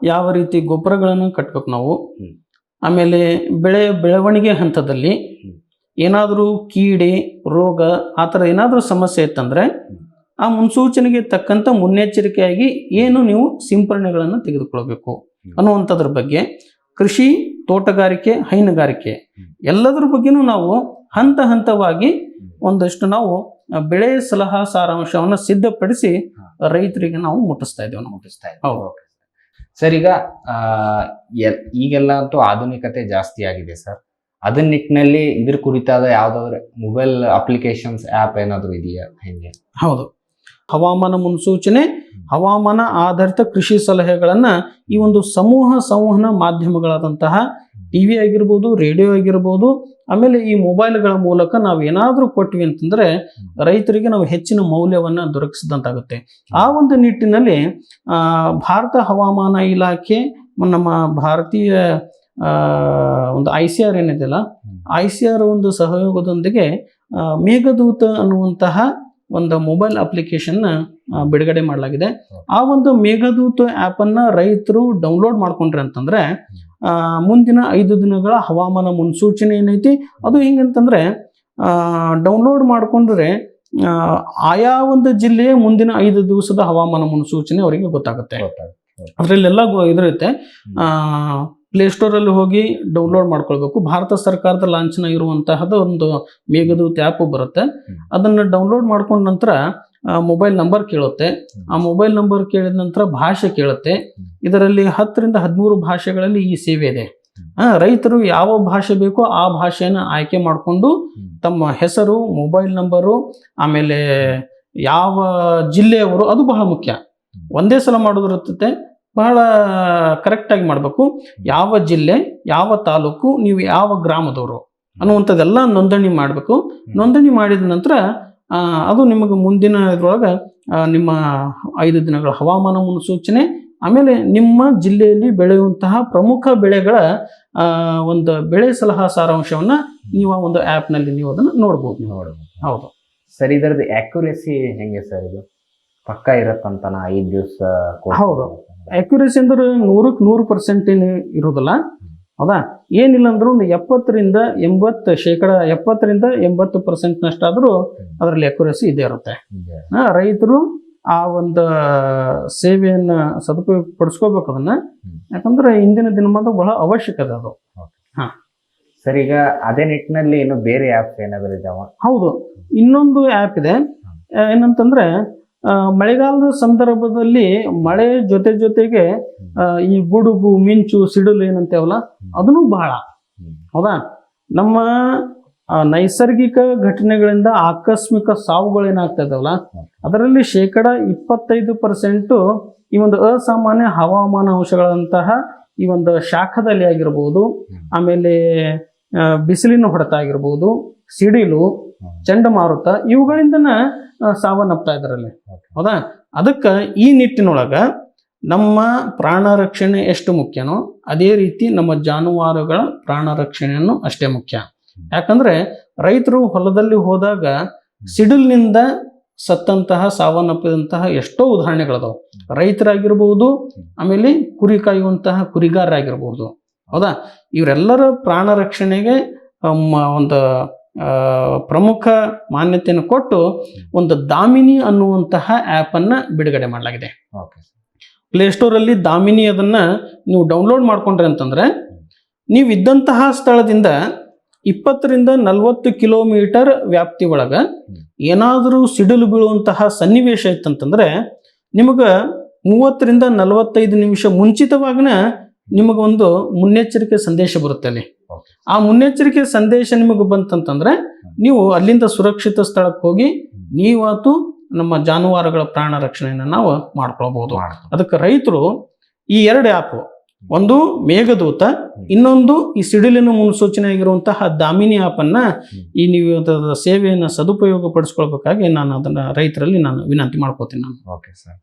ಯಾವ ರೀತಿ ಗೊಬ್ಬರಗಳನ್ನು ಕಟ್ಟಬೇಕು ನಾವು, ಆಮೇಲೆ ಬೆಳವಣಿಗೆ ಹಂತದಲ್ಲಿ ಏನಾದರೂ ಕೀಡೆ ರೋಗ ಆ ಥರ ಏನಾದರೂ ಸಮಸ್ಯೆ ಇತ್ತಂದರೆ ಆ ಮುನ್ಸೂಚನೆಗೆ ತಕ್ಕಂಥ ಮುನ್ನೆಚ್ಚರಿಕೆಯಾಗಿ ಏನು ನೀವು ಸಿಂಪರಣೆಗಳನ್ನು ತೆಗೆದುಕೊಳ್ಬೇಕು ಅನ್ನುವಂಥದ್ರ ಬಗ್ಗೆ ಕೃಷಿ, ತೋಟಗಾರಿಕೆ, ಹೈನುಗಾರಿಕೆ ಎಲ್ಲದರ ಬಗ್ಗೆನೂ ನಾವು ಹಂತ ಹಂತವಾಗಿ ಒಂದಷ್ಟು ನಾವು ಬೆಳೆ ಸಲಹಾ ಸಾರಾಂಶವನ್ನು ಸಿದ್ಧಪಡಿಸಿ ರೈತರಿಗೆ ನಾವು ಮುಟ್ಟಿಸ್ತಾ ಇದ್ದೇವೆ. ಹೌದು ಸರ್, ಈಗ ಈಗೆಲ್ಲ ಅಂತೂ ಆಧುನಿಕತೆ ಜಾಸ್ತಿ ಆಗಿದೆ ಸರ್. ಅದನ್ನ ನಿಟ್ಟಿನಲ್ಲಿ ಇದ್ರ ಕುರಿತಾದ ಯಾವ್ದಾದ್ರು ಮೊಬೈಲ್ ಅಪ್ಲಿಕೇಶನ್ಸ್ ಆ್ಯಪ್ ಏನಾದರೂ ಇದೆಯಾ ಹೆಂಗೆ? ಹೌದು, ಹವಾಮಾನ ಮುನ್ಸೂಚನೆ, ಹವಾಮಾನ ಆಧಾರಿತ ಕೃಷಿ ಸಲಹೆಗಳನ್ನು ಈ ಒಂದು ಸಮೂಹ ಸಂವಹನ ಮಾಧ್ಯಮಗಳಾದಂತಹ ಟಿವಿ ಆಗಿರ್ಬೋದು, ರೇಡಿಯೋ ಆಗಿರ್ಬೋದು, ಆಮೇಲೆ ಈ ಮೊಬೈಲ್ಗಳ ಮೂಲಕ ನಾವು ಏನಾದರೂ ಕೊಟ್ವಿ ಅಂತಂದರೆ ರೈತರಿಗೆ ನಾವು ಹೆಚ್ಚಿನ ಮೌಲ್ಯವನ್ನು ದೊರಕಿಸಿದಂತಾಗುತ್ತೆ. ಆ ಒಂದು ನಿಟ್ಟಿನಲ್ಲಿ ಭಾರತ ಹವಾಮಾನ ಇಲಾಖೆ, ನಮ್ಮ ಭಾರತೀಯ ಒಂದು ICR ಏನಿದೆಯಲ್ಲ, ICR ಒಂದು ಸಹಯೋಗದೊಂದಿಗೆ ಮೇಘದೂತ ಅನ್ನುವಂತಹ ಒಂದು ಮೊಬೈಲ್ ಅಪ್ಲಿಕೇಶನ್ನ ಬಿಡುಗಡೆ ಮಾಡಲಾಗಿದೆ. ಆ ಒಂದು ಮೇಘದೂತ ಆ್ಯಪನ್ನು ರೈತರು ಡೌನ್ಲೋಡ್ ಮಾಡ್ಕೊಂಡ್ರೆ ಅಂತಂದರೆ ಮುಂದಿನ 5 ದಿನಗಳ ಹವಾಮಾನ ಮುನ್ಸೂಚನೆ ಏನೈತಿ ಅದು ಹೆಂಗಂತಂದರೆ ಡೌನ್ಲೋಡ್ ಮಾಡಿಕೊಂಡ್ರೆ ಆಯಾ ಒಂದು ಜಿಲ್ಲೆಯ ಮುಂದಿನ 5 ದಿವಸದ ಹವಾಮಾನ ಮುನ್ಸೂಚನೆ ಅವರಿಗೆ ಗೊತ್ತಾಗುತ್ತೆ. ಅದರಲ್ಲೆಲ್ಲ ಇದಿರುತ್ತೆ. ಪ್ಲೇಸ್ಟೋರಲ್ಲಿ ಹೋಗಿ ಡೌನ್ಲೋಡ್ ಮಾಡ್ಕೊಳ್ಬೇಕು. ಭಾರತ ಸರ್ಕಾರದ ಲಾಂಛನ ಇರುವಂತಹದ್ದು ಒಂದು ಮೇಘದೂತ ಆ್ಯಪ್ ಬರುತ್ತೆ. ಅದನ್ನು ಡೌನ್ಲೋಡ್ ಮಾಡ್ಕೊಂಡ ನಂತರ ಮೊಬೈಲ್ ನಂಬರ್ ಕೇಳುತ್ತೆ. ಆ ಮೊಬೈಲ್ ನಂಬರ್ ಕೇಳಿದ ನಂತರ ಭಾಷೆ ಕೇಳುತ್ತೆ. ಇದರಲ್ಲಿ 10 ರಿಂದ 13 ಭಾಷೆಗಳಲ್ಲಿ ಈ ಸೇವೆ ಇದೆ. ರೈತರು ಯಾವ ಭಾಷೆ ಬೇಕೋ ಆ ಭಾಷೆಯನ್ನು ಆಯ್ಕೆ ಮಾಡಿಕೊಂಡು ತಮ್ಮ ಹೆಸರು, ಮೊಬೈಲ್ ನಂಬರು, ಆಮೇಲೆ ಯಾವ ಜಿಲ್ಲೆಯವರು, ಅದು ಬಹಳ ಮುಖ್ಯ. ಒಂದೇ ಸಲ ಮಾಡೋದಿರುತ್ತೆ, ಬಹಳ ಕರೆಕ್ಟಾಗಿ ಮಾಡಬೇಕು. ಯಾವ ಜಿಲ್ಲೆ, ಯಾವ ತಾಲೂಕು, ನೀವು ಯಾವ ಗ್ರಾಮದವರು ಅನ್ನುವಂಥದ್ದೆಲ್ಲ ನೋಂದಣಿ ಮಾಡಬೇಕು. ನೋಂದಣಿ ಮಾಡಿದ ನಂತರ ಅದು ನಿಮಗೆ ಮುಂದಿನ ಇದರೊಳಗೆ ನಿಮ್ಮ 5 ದಿನಗಳ ಹವಾಮಾನ ಮುನ್ಸೂಚನೆ, ಆಮೇಲೆ ನಿಮ್ಮ ಜಿಲ್ಲೆಯಲ್ಲಿ ಬೆಳೆಯುವಂತಹ ಪ್ರಮುಖ ಬೆಳೆಗಳ ಒಂದು ಬೆಳೆ ಸಲಹಾ ಸಾರಾಂಶವನ್ನು ನೀವು ಆ ಒಂದು ಆ್ಯಪ್ನಲ್ಲಿ ನೀವು ಅದನ್ನು ನೋಡ್ಬೋದು. ಹೌದು ಸರ್, ಇದರದ್ದು ಆ್ಯಕ್ಯುರೇಸಿ ಹೆಂಗೆ ಸರ್? ಇದು ಪಕ್ಕ ಇರತ್ತಂತನ 5 ದಿವಸ? ಹೌದು, ಆ್ಯಕ್ಯುರೇಸಿ ಅಂದ್ರೆ 100% ಏನು ಇರೋದಿಲ್ಲ. ಹೌದಾ, ಏನಿಲ್ಲ ಅಂದ್ರೂ ಒಂದು 70% ರಿಂದ 80% ಅದರಲ್ಲಿ ಆ್ಯಕ್ಯುರೇಸಿ ಇದೇ ಇರುತ್ತೆ. ರೈತರು ಆ ಒಂದು ಸೇವೆಯನ್ನು ಸದುಪಯೋಗ ಪಡಿಸ್ಕೋಬೇಕು ಅದನ್ನ, ಯಾಕಂದ್ರೆ ಇಂದಿನ ದಿನಮಾನ ಬಹಳ ಅವಶ್ಯಕತೆ ಅದು. ಸರ್, ಈಗ ಅದೇ ನಿಟ್ಟಿನಲ್ಲಿ ಇನ್ನು ಬೇರೆ ಆ್ಯಪ್ಸ್ ಏನಾದರೂ ಇದಾವ? ಹೌದು, ಇನ್ನೊಂದು ಆ್ಯಪ್ ಇದೆ. ಏನಂತಂದ್ರೆ ಮಳೆಗಾಲದ ಸಂದರ್ಭದಲ್ಲಿ ಮಳೆ ಜೊತೆಗೆ ಈ ಗುಡುಗು, ಮಿಂಚು, ಸಿಡಿಲು ಏನಂತೇವಲ್ಲ, ಅದನ್ನು ಬಹಳ. ಹೌದಾ, ನಮ್ಮ ನೈಸರ್ಗಿಕ ಘಟನೆಗಳಿಂದ ಆಕಸ್ಮಿಕ ಸಾವುಗಳೇನಾಗ್ತಾ ಇದಾವಲ್ಲ, ಅದರಲ್ಲಿ 25% ಈ ಒಂದು ಅಸಾಮಾನ್ಯ ಹವಾಮಾನ ಅಂಶಗಳಂತಹ ಈ ಒಂದು ಶಾಖದಲ್ಲಿ ಆಗಿರ್ಬೋದು, ಆಮೇಲೆ ಬಿಸಿಲಿನ ಹೊಡೆತ ಆಗಿರ್ಬೋದು, ಸಿಡಿಲು, ಚಂಡಮಾರುತ, ಇವುಗಳಿಂದನ ಸಾವನ್ನಪ್ತಾ ಇದರಲ್ಲಿ. ಹೌದಾ, ಅದಕ್ಕೆ ಈ ನಿಟ್ಟಿನೊಳಗೆ ನಮ್ಮ ಪ್ರಾಣ ರಕ್ಷಣೆ ಎಷ್ಟು ಮುಖ್ಯನೋ ಅದೇ ರೀತಿ ನಮ್ಮ ಜಾನುವಾರುಗಳ ಪ್ರಾಣ ರಕ್ಷಣೆಯನ್ನು ಅಷ್ಟೇ ಮುಖ್ಯ. ಯಾಕಂದ್ರೆ ರೈತರು ಹೊಲದಲ್ಲಿ ಹೋದಾಗ ಸಿಡಿಲಿನಿಂದ ಸತ್ತಂತಹ, ಸಾವನ್ನಪ್ಪಿದಂತಹ ಎಷ್ಟೋ ಉದಾಹರಣೆಗಳದಾವು. ರೈತರಾಗಿರ್ಬೋದು, ಆಮೇಲೆ ಕುರಿ ಕಾಯುವಂತಹ ಕುರಿಗಾರರಾಗಿರ್ಬೋದು. ಹೌದಾ, ಇವರೆಲ್ಲರ ಪ್ರಾಣ ರಕ್ಷಣೆಗೆ ಒಂದು ಪ್ರಮುಖ ಮಾನ್ಯತೆಯನ್ನು ಕೊಟ್ಟು ಒಂದು ದಾಮಿನಿ ಅನ್ನುವಂತಹ ಆ್ಯಪನ್ನು ಬಿಡುಗಡೆ ಮಾಡಲಾಗಿದೆ. ಪ್ಲೇಸ್ಟೋರಲ್ಲಿ ದಾಮಿನಿ ಅದನ್ನು ನೀವು ಡೌನ್ಲೋಡ್ ಮಾಡ್ಕೊಂಡ್ರೆ ಅಂತಂದರೆ ನೀವು ಇದ್ದಂತಹ ಸ್ಥಳದಿಂದ 20 ರಿಂದ 40 ಕಿಲೋಮೀಟರ್ ವ್ಯಾಪ್ತಿ ಒಳಗೆ ಏನಾದರೂ ಸಿಡಿಲು ಬೀಳುವಂತಹ ಸನ್ನಿವೇಶ ಇತ್ತಂತಂದರೆ ನಿಮಗೆ 30 ರಿಂದ 45 ನಿಮಿಷ ಮುಂಚಿತವಾಗಿನ ನಿಮಗೊಂದು ಮುನ್ನೆಚ್ಚರಿಕೆ ಸಂದೇಶ ಬರುತ್ತೆ ಅಲ್ಲಿ. ಆ ಮುನ್ನೆಚ್ಚರಿಕೆ ಸಂದೇಶ ನಿಮಗೆ ಬಂತಂತಂದ್ರೆ ನೀವು ಅಲ್ಲಿಂದ ಸುರಕ್ಷಿತ ಸ್ಥಳಕ್ಕೆ ಹೋಗಿ ನೀವಾತು ನಮ್ಮ ಜಾನುವಾರುಗಳ ಪ್ರಾಣ ರಕ್ಷಣೆಯನ್ನು ನಾವು ಮಾಡ್ಕೊಳ್ಬಹುದು. ಅದಕ್ಕೆ ರೈತರು ಈ 2 ಆ್ಯಪ್, ಒಂದು ಮೇಘದೂತ, ಇನ್ನೊಂದು ಈ ಸಿಡಿಲಿನ ಮುನ್ಸೂಚನೆ ಆಗಿರುವಂತಹ ದಾಮಿನಿ ಆ್ಯಪನ್ನು ಈ ನೀವು ಸೇವೆಯನ್ನು ಸದುಪಯೋಗ ಪಡಿಸ್ಕೊಳ್ಬೇಕಾಗಿ ನಾನು ಅದನ್ನು ರೈತರಲ್ಲಿ ನಾನು ವಿನಂತಿ ಮಾಡ್ಕೋತೀನಿ ನಾನು. Okay sir.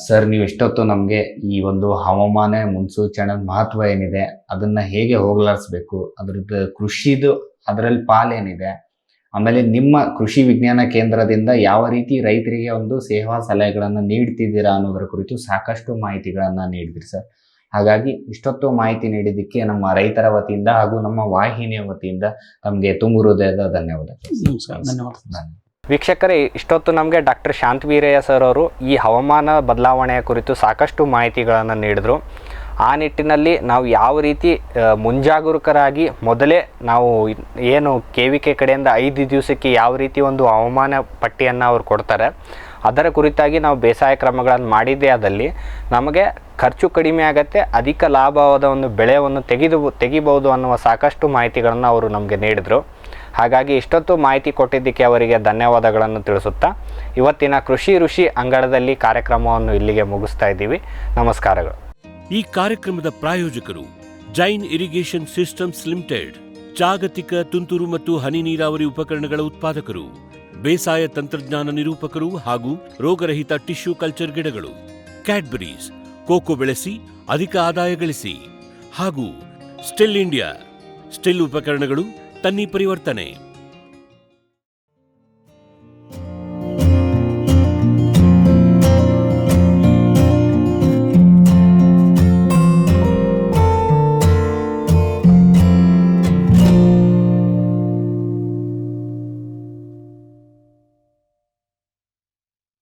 ಸರ್, ನೀವು ಇಷ್ಟೊತ್ತು ನಮಗೆ ಈ ಒಂದು ಹವಾಮಾನ ಮುನ್ಸೂಚನೆ ಮಹತ್ವ ಏನಿದೆ, ಅದನ್ನ ಹೇಗೆ ಹೋಗಲಾಡಿಸ್ಬೇಕು, ಅದ್ರದ್ದು ಕೃಷಿದು ಅದರಲ್ಲಿ ಪಾಲೇನಿದೆ, ಆಮೇಲೆ ನಿಮ್ಮ ಕೃಷಿ ವಿಜ್ಞಾನ ಕೇಂದ್ರದಿಂದ ಯಾವ ರೀತಿ ರೈತರಿಗೆ ಒಂದು ಸೇವಾ ಸಲಹೆಗಳನ್ನು ನೀಡ್ತಿದ್ದೀರಾ ಅನ್ನೋದರ ಕುರಿತು ಸಾಕಷ್ಟು ಮಾಹಿತಿಗಳನ್ನು ನೀಡಿದ್ರಿ ಸರ್. ಹಾಗಾಗಿ ಇಷ್ಟೊತ್ತು ಮಾಹಿತಿ ನೀಡಿದ್ದಕ್ಕೆ ನಮ್ಮ ರೈತರ ವತಿಯಿಂದ ಹಾಗೂ ನಮ್ಮ ವಾಹಿನಿಯ ವತಿಯಿಂದ ತಮಗೆ ತುಂಬು ಹೃದಯದ ಧನ್ಯವಾದಗಳು. ನಮಸ್ಕಾರ, ಧನ್ಯವಾದ. ವೀಕ್ಷಕರೇ, ಇಷ್ಟೊತ್ತು ನಮಗೆ ಡಾಕ್ಟರ್ ಶಾಂತವೀರಯ್ಯ ಸರ್ ಅವರು ಈ ಹವಾಮಾನ ಬದಲಾವಣೆಯ ಕುರಿತು ಸಾಕಷ್ಟು ಮಾಹಿತಿಗಳನ್ನು ನೀಡಿದರು. ಆ ನಿಟ್ಟಿನಲ್ಲಿ ನಾವು ಯಾವ ರೀತಿ ಮುಂಜಾಗರೂಕರಾಗಿ ಮೊದಲೇ ನಾವು ಏನು KVK ಕಡೆಯಿಂದ 5 ದಿವಸಕ್ಕೆ ಯಾವ ರೀತಿ ಒಂದು ಹವಾಮಾನ ಪಟ್ಟಿಯನ್ನು ಅವ್ರು ಕೊಡ್ತಾರೆ, ಅದರ ಕುರಿತಾಗಿ ನಾವು ಬೇಸಾಯ ಕ್ರಮಗಳನ್ನು ಮಾಡಿದ್ದೇ ಆದಲ್ಲಿ ನಮಗೆ ಖರ್ಚು ಕಡಿಮೆ ಆಗುತ್ತೆ, ಅಧಿಕ ಲಾಭವಾದ ಒಂದು ಬೆಳೆಯನ್ನು ತೆಗಿಬೋದು ಅನ್ನುವ ಸಾಕಷ್ಟು ಮಾಹಿತಿಗಳನ್ನು ಅವರು ನಮಗೆ ನೀಡಿದರು. ಹಾಗಾಗಿ ಇಷ್ಟೊತ್ತು ಮಾಹಿತಿ ಕೊಟ್ಟಿದ್ದಕ್ಕೆ ಅವರಿಗೆ ಧನ್ಯವಾದಗಳನ್ನು ತಿಳಿಸುತ್ತಾ ಇವತ್ತಿನ ಕೃಷಿ ಋಷಿ ಅಂಗಳದಲ್ಲಿ ಕಾರ್ಯಕ್ರಮವನ್ನು ಇಲ್ಲಿಗೆ ಮುಗಿಸ್ತಾ ಇದ್ದೀವಿ. ನಮಸ್ಕಾರಗಳು. ಈ ಕಾರ್ಯಕ್ರಮದ ಪ್ರಾಯೋಜಕರು ಜೈನ್ ಇರಿಗೇಷನ್ ಸಿಸ್ಟಮ್ಸ್ ಲಿಮಿಟೆಡ್, ಜಾಗತಿಕ ತುಂತುರು ಮತ್ತು ಹನಿ ನೀರಾವರಿ ಉಪಕರಣಗಳ ಉತ್ಪಾದಕರು, ಬೇಸಾಯ ತಂತ್ರಜ್ಞಾನ ನಿರೂಪಕರು ಹಾಗೂ ರೋಗರಹಿತ ಟಿಶ್ಯೂ ಕಲ್ಚರ್ ಗಿಡಗಳು, ಕ್ಯಾಡ್ಬರೀಸ್, ಕೋಕೋ ಬೆಳೆಸಿ ಅಧಿಕ ಆದಾಯ ಗಳಿಸಿ, ಹಾಗೂ ಸ್ಟಿಲ್ ಇಂಡಿಯಾ, ಸ್ಟಿಲ್ ಉಪಕರಣಗಳು ತನ್ನಿ ಪರಿವರ್ತನೆ.